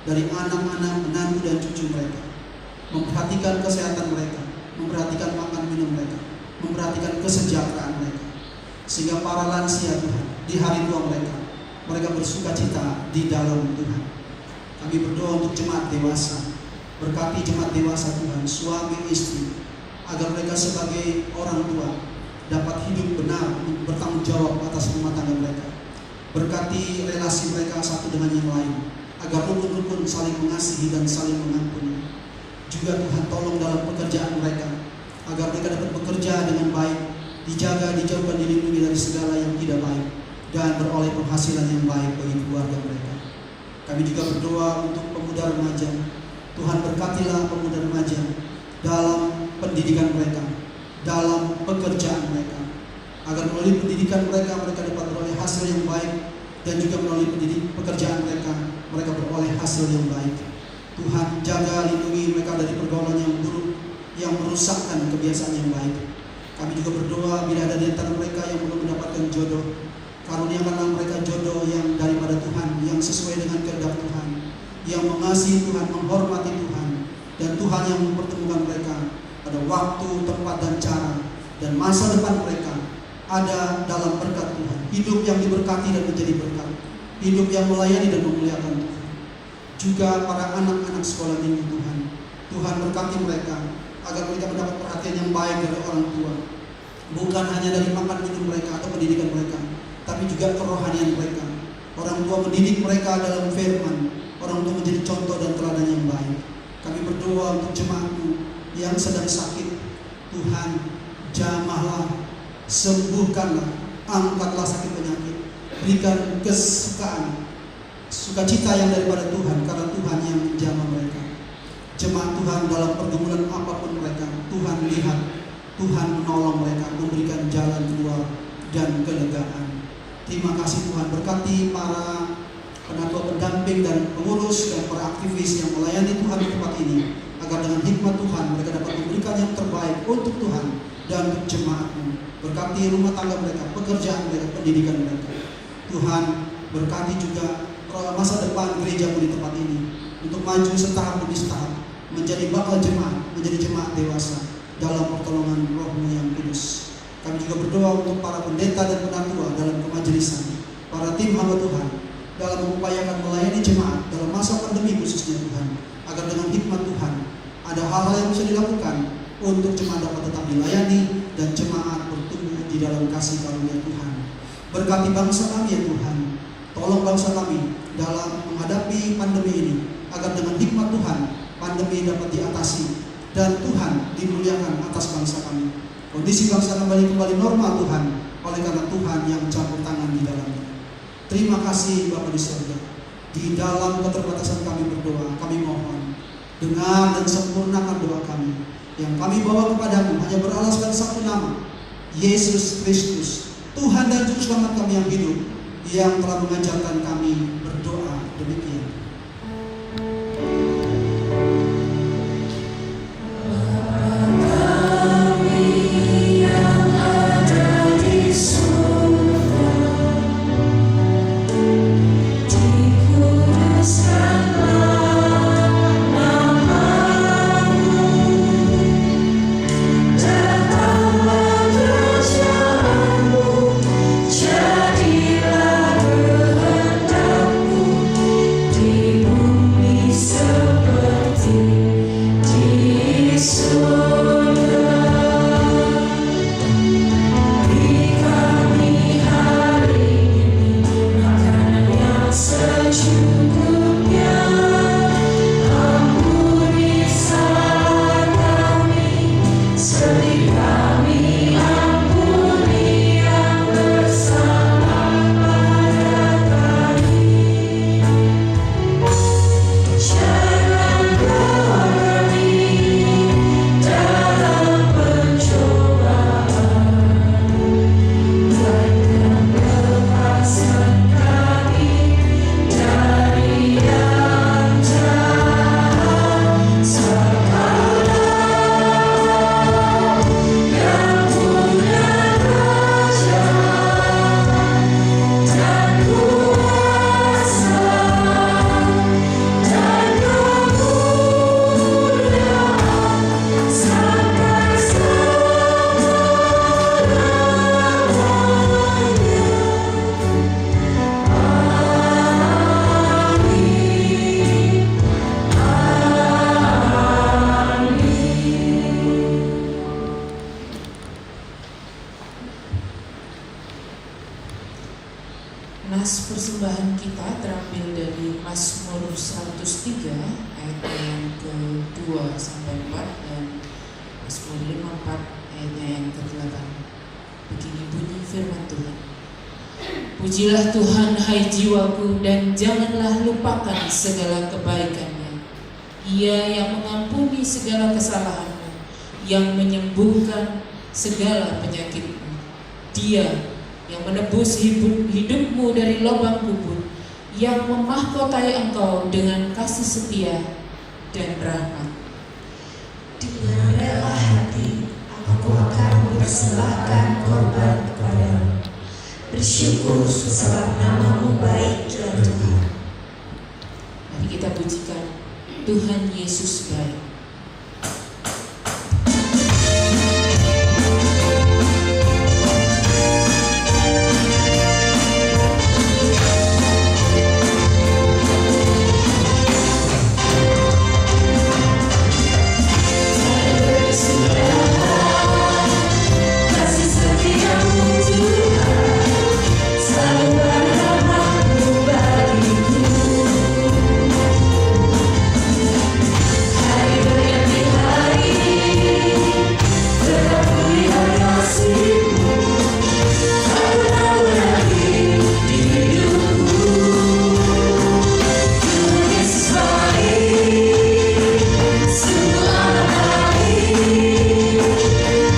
dari anak-anak, menantu dan cucu mereka, memperhatikan kesehatan mereka, memperhatikan makan minum mereka, memperhatikan kesejahteraan mereka, sehingga para lansia Tuhan di hari tua mereka bersukacita di dalam Tuhan. Kami berdoa untuk jemaat dewasa, berkati jemaat dewasa Tuhan, suami istri, agar mereka sebagai orang tua dapat hidup benar, bertanggung jawab atas rumah tangga mereka. Berkati relasi mereka satu dengan yang lain, agar rukun-rukun saling mengasihi dan saling mengampuni. Juga Tuhan tolong dalam pekerjaan mereka, agar mereka dapat bekerja dengan baik, dijaga, dijauhkan, dilindungi dari segala yang tidak baik, dan beroleh penghasilan yang baik bagi keluarga mereka. Kami juga berdoa untuk pemuda remaja. Tuhan berkatilah pemuda remaja dalam pendidikan mereka, dalam pekerjaan mereka, agar melalui pendidikan mereka dapat beroleh hasil yang baik, dan juga melalui pekerjaan mereka beroleh hasil yang baik. Tuhan jaga lindungi mereka dari pergaulan yang buruk yang merusakkan kebiasaan yang baik. Kami juga berdoa bila ada di antara mereka yang belum mendapatkan jodoh, karuniakanlah mereka jodoh yang daripada Tuhan, yang sesuai dengan kehendak Tuhan, yang mengasihi Tuhan, menghormati Tuhan, dan Tuhan yang mempertemukan mereka pada waktu, tempat, dan cara, dan masa depan mereka ada dalam berkat Tuhan. Hidup yang diberkati dan menjadi berkat, hidup yang melayani dan memuliakan Tuhan. Juga para anak-anak sekolah minggu Tuhan berkati mereka agar mereka mendapat perhatian yang baik dari orang tua, bukan hanya dari makan minum mereka atau pendidikan mereka, tapi juga kerohanian mereka. Orang tua mendidik mereka dalam firman, orang tua menjadi contoh dan teladan yang baik. Kami berdoa untuk jemaatmu yang sedang sakit. Tuhan, jamahlah, sembuhkanlah, angkatlah sakit penyakit, berikan kesukaan, sukacita yang daripada Tuhan, karena Tuhan yang menjamah mereka. Jemaat Tuhan dalam pergumulan apapun mereka, Tuhan lihat, Tuhan menolong mereka, memberikan jalan keluar dan kelegaan. Terima kasih Tuhan, berkati para penatua pendamping dan pengurus dan para aktivis yang melayani Tuhan di tempat ini, agar dengan hikmat Tuhan mereka dapat memberikan yang terbaik untuk Tuhan dan untuk jemaat-Mu. Berkati rumah tangga mereka, pekerjaan mereka, pendidikan mereka. Tuhan berkati juga masa depan gereja-Mu di tempat ini, untuk maju setahap demi setahap, menjadi bakal jemaat, menjadi jemaat dewasa dalam pertolongan Roh-Mu yang kudus. Kami juga berdoa untuk para pendeta dan penatua dalam kemajelisan, para tim hamba Tuhan, dalam mengupayakan melayani jemaat dalam masa pandemi khususnya Tuhan, agar dengan hikmat Tuhan ada hal-hal yang bisa dilakukan untuk jemaat dapat tetap dilayani dan jemaat bertumbuh di dalam kasih karunia Tuhan. Berkati bangsa kami ya Tuhan, tolong bangsa kami dalam menghadapi pandemi ini, agar dengan hikmat Tuhan pandemi dapat diatasi dan Tuhan dimuliakan atas bangsa kami. Kondisi bangsa kembali normal Tuhan, oleh karena Tuhan yang campur tangan di dalamnya. Terima kasih Bapa di surga. Di dalam keterbatasan kami berdoa, kami mohon, dengar dan sempurnakan doa kami. Yang kami bawa kepadamu hanya beralaskan satu nama, Yesus Kristus, Tuhan dan Juru Selamat kami yang hidup, yang telah mengajarkan kami berdoa demikian. Nas persembahan kita terambil dari Mazmur 103 ayat yang ke-2 sampai 4 dan Mazmur 54 ayatnya yang ke-8. Begini bunyi firman Tuhan. Pujilah Tuhan hai jiwaku, dan janganlah lupakan segala kebaikan-Nya. Ia yang mengampuni segala kesalahanmu, yang menyembuhkan segala penyakitmu. Dia yang menebus hidupmu dari lubang kubur, yang memahkotai engkau dengan kasih setia dan rahmat. Dengan rela hati aku akan mempersembahkan korban kepadamu. Bersyukur sebab nama-Mu baik ya Tuhan. Mari kita pujikan Tuhan Yesus baik. Kasih setiamu Tuhan, selalu rahmat-Mu bagiku. Hari berganti hari, tetap kulihat kasih-Mu, tak pernah berakhir di hidupku. Tuhan Yesus baik, sungguh amat baik,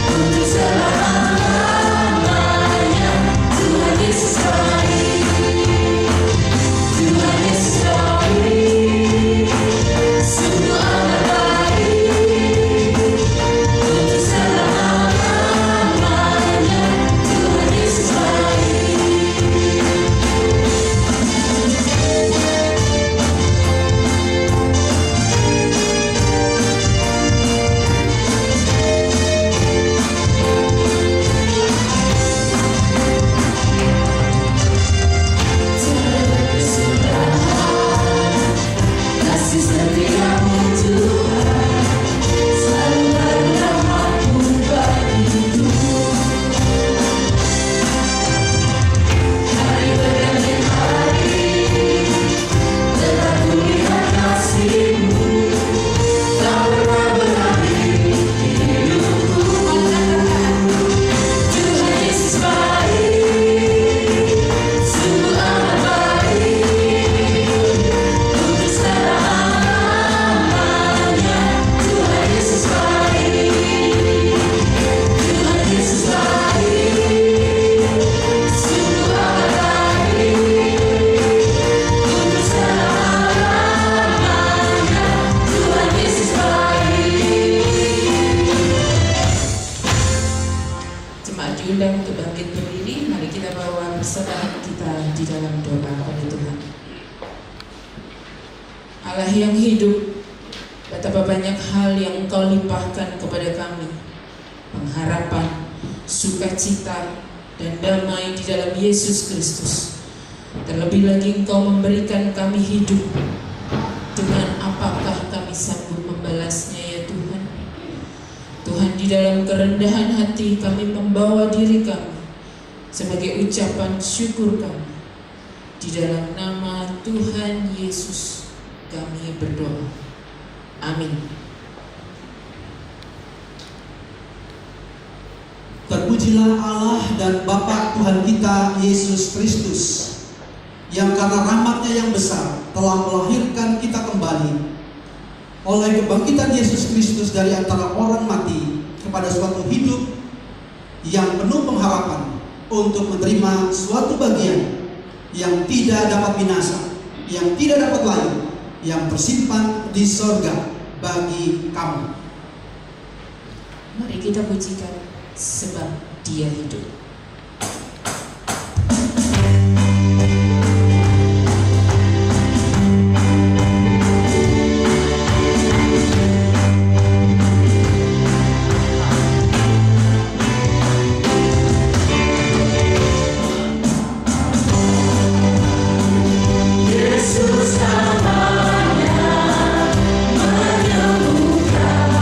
untuk selama-lamanya. Tuhan Yesus baik, Tuhan Yesus baik, sungguh amat baik, untuk selama-lamanya. Tuhan Yesus kasih setiamu Tuhan, selalu rahmat-Mu bagiku. Hari berganti hari, tetap kulihat kasih-Mu, tak pernah berakhir di hidupku. Tuhan Yesus baik, sungguh amat baik, untuk selama-lamanya. Tuhan Yesus baik, Tuhan Yesus baik, sungguh amat baik, untuk selama-lamanya. Tuhan Yesus baik. Jemaat diundang untuk bangkit berdiri. Mari kita bawa persaudaraan kita di dalam doa kepada Tuhan. Allah yang hidup, betapa banyak hal yang Engkau limpahkan kepada kami. Pengharapan, sukacita, dan damai di dalam Yesus Kristus. Terlebih lagi Engkau memberikan kami hidup. Dengan apakah kami sanggup membalasnya ya Tuhan? Tuhan, di dalam kerendahan hati kami membawa diri kami sebagai ucapan syukur kami. Di dalam nama Tuhan Yesus kami berdoa. Amin. Terpujilah Allah dan Bapa Tuhan kita Yesus Kristus, yang karena rahmat-Nya yang besar telah melahirkan kita kembali oleh kebangkitan Yesus Kristus dari antara orang mati kepada suatu hidup yang penuh pengharapan untuk menerima suatu bagian yang tidak dapat binasa, yang tidak dapat layu, yang tersimpan di sorga bagi kamu. Mari kita pujikan sebab Dia hidup. Yesus namanya menyembuhkan,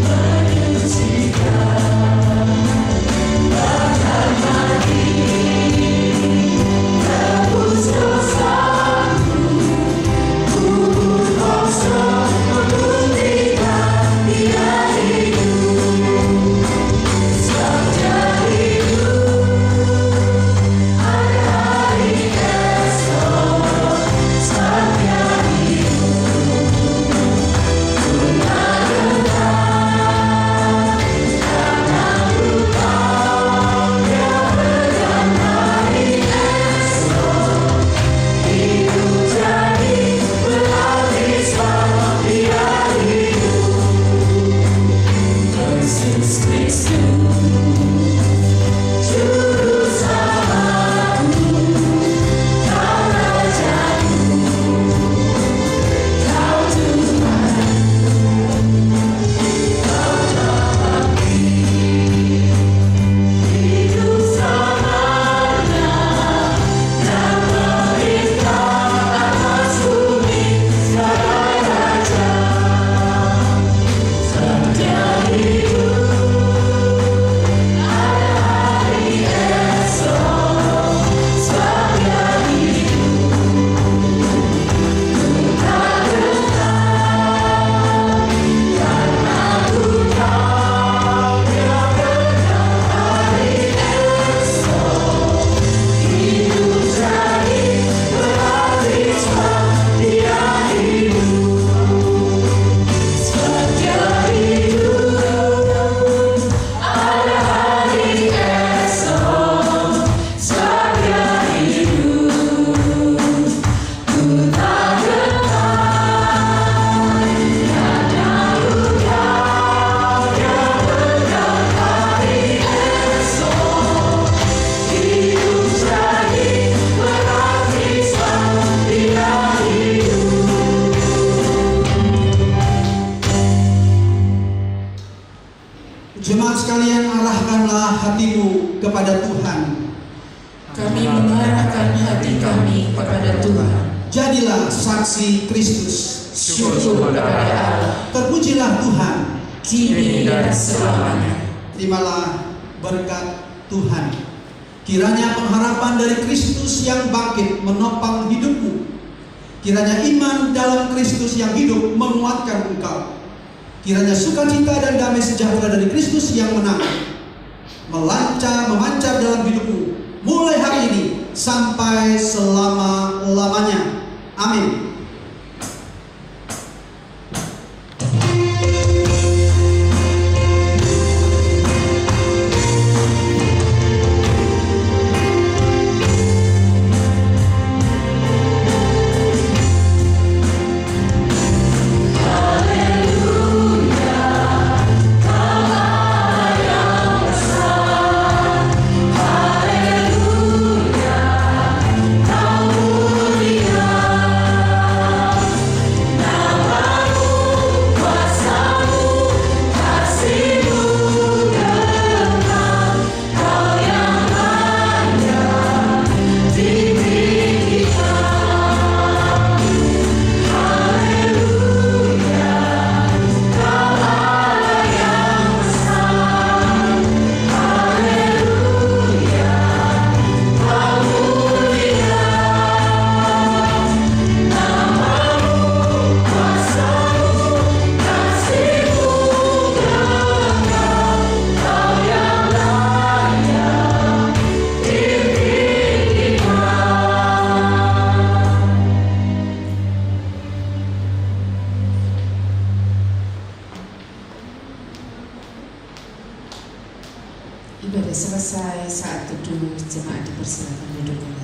menyucikan. Jemaat sekalian, arahkanlah hatimu kepada Tuhan. Kami mengarahkan hati kami kepada Tuhan. Jadilah saksi Kristus. Syukur kepada Allah, Terpujilah Tuhan. kini dan selamanya. Terimalah berkat Tuhan. Kiranya pengharapan dari Kristus yang bangkit menopang hidupmu. Kiranya iman dalam Kristus yang hidup menguatkan engkau. Kiranya sukacita dan damai sejahtera dari Kristus yang menang memancar dalam hidupmu mulai hari ini sampai selama-lamanya. Amin. Ibadah selesai, saat teduh, jemaat dipersilakan duduk kembali.